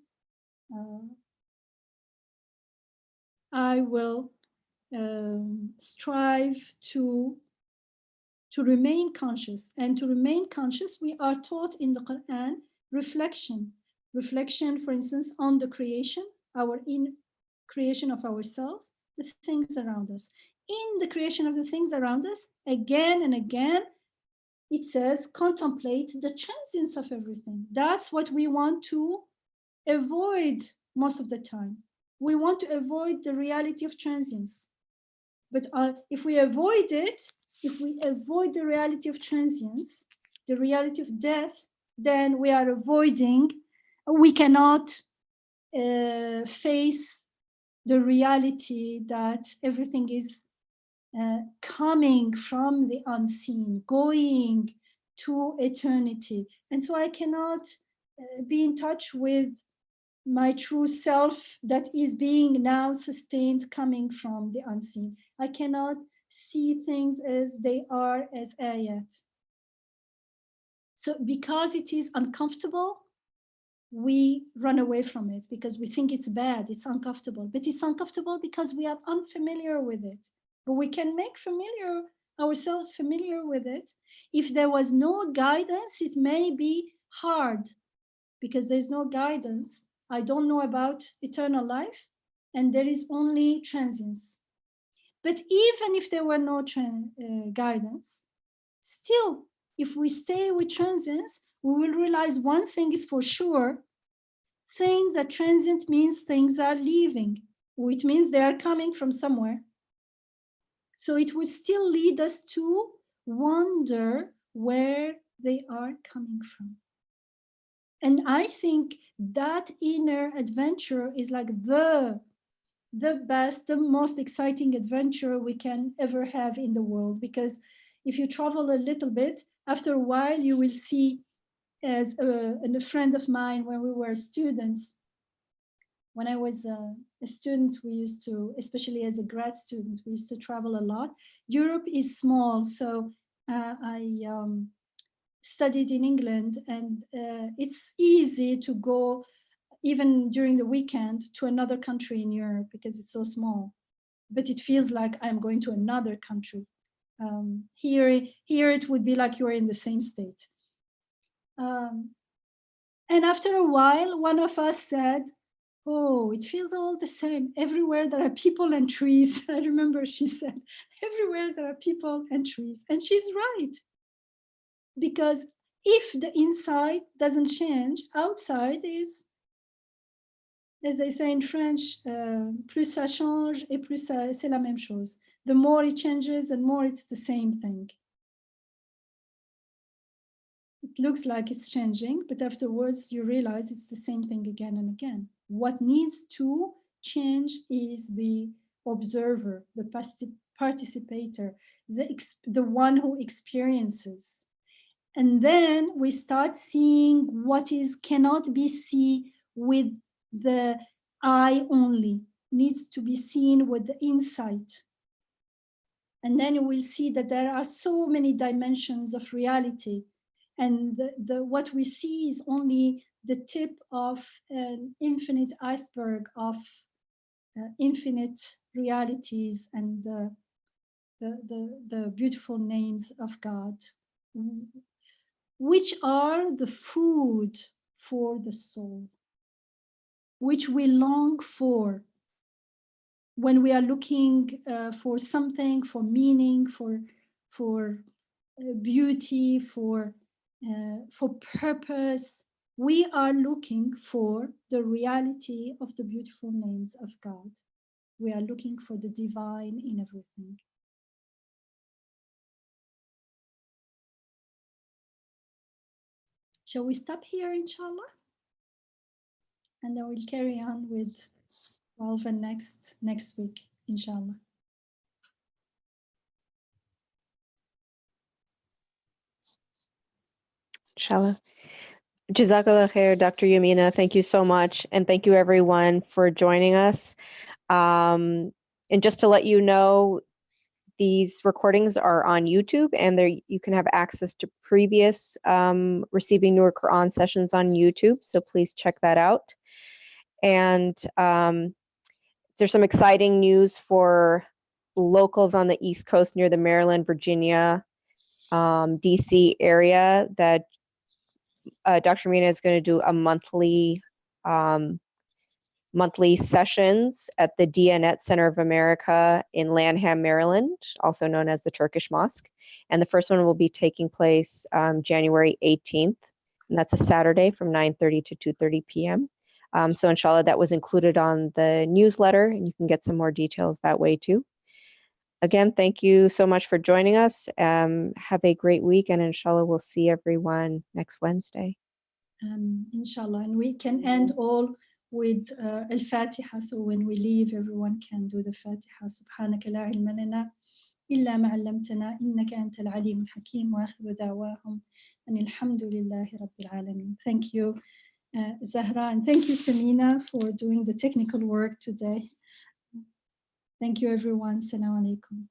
I will strive to remain conscious. And to remain conscious, we are taught in the Quran reflection. Reflection, for instance, on the creation, creation of ourselves, the things around us. In the creation of the things around us, again and again, it says, contemplate the transience of everything. That's what we want to avoid most of the time. We want to avoid the reality of transience. But if we avoid it, if we avoid the reality of transience, the reality of death, then we are avoiding, we cannot face the reality that everything is coming from the unseen, going to eternity. And so I cannot be in touch with my true self that is being now sustained coming from the unseen. I cannot see things as they are as ayat. So because it is uncomfortable, we run away from it because we think it's bad, it's uncomfortable. But it's uncomfortable because we are unfamiliar with it. But we can make ourselves familiar with it. If there was no guidance, it may be hard because there's no guidance. I don't know about eternal life, and there is only transience. But even if there were no guidance, still, if we stay with transience, we will realize one thing is for sure. Things that transient means things are leaving, which means they are coming from somewhere. So it would still lead us to wonder where they are coming from. And I think that inner adventure is like the best, the most exciting adventure we can ever have in the world. Because if you travel a little bit, after a while, you will see, as a friend of mine, when we were students, when I was a student, we used to, especially as a grad student, we used to travel a lot. Europe is small, so I studied in England, and it's easy to go even during the weekend to another country in Europe because it's so small, but it feels like I'm going to another country. Here it would be like you're in the same state. And after a while, one of us said, oh, it feels all the same. Everywhere there are people and trees. I remember she said, everywhere there are people and trees. And she's right. Because if the inside doesn't change, outside is, as they say in French, plus ça change et plus c'est la même chose. The more it changes, the more it's the same thing. It looks like it's changing, but afterwards you realize it's the same thing again and again. What needs to change is the observer, the participator, the one who experiences. And then we start seeing what cannot be seen with the eye only, needs to be seen with the insight. And then you will see that there are so many dimensions of reality. And what we see is only the tip of an infinite iceberg of infinite realities and the beautiful names of God, which are the food for the soul, which we long for when we are looking for something, for meaning, for beauty, for purpose. We are looking for the reality of the beautiful names of God. We are looking for the divine in everything. Shall we stop here, inshallah? And then we'll carry on with 12 and next week, inshallah. Inshallah. Jazakallah khair, Dr. Yamina. Thank you so much. And thank you everyone for joining us. And just to let you know, these recordings are on YouTube, and you can have access to previous Receiving Nur Quran sessions on YouTube. So please check that out. And there's some exciting news for locals on the East Coast near the Maryland, Virginia, DC area that Dr. Mina is going to do a monthly sessions at the Diyanet Center of America in Lanham, Maryland, also known as the Turkish Mosque. And the first one will be taking place January 18th, and that's a Saturday from 9:30 to 2:30 p.m. So inshallah, that was included on the newsletter, and you can get some more details that way too. Again, thank you so much for joining us. Have a great week, and inshallah, we'll see everyone next Wednesday. Inshallah, and we can end all with al-Fatiha. So when we leave, everyone can do the Fatiha. Subhanaka la ilma lana illa ma 'allamtana innaka antal alimul hakim wa akhiru da'wahum and alhamdulillahi rabbil alamin. Thank you, Zahra, and thank you, Samina, for doing the technical work today. Thank you, everyone. Assalamu alaikum.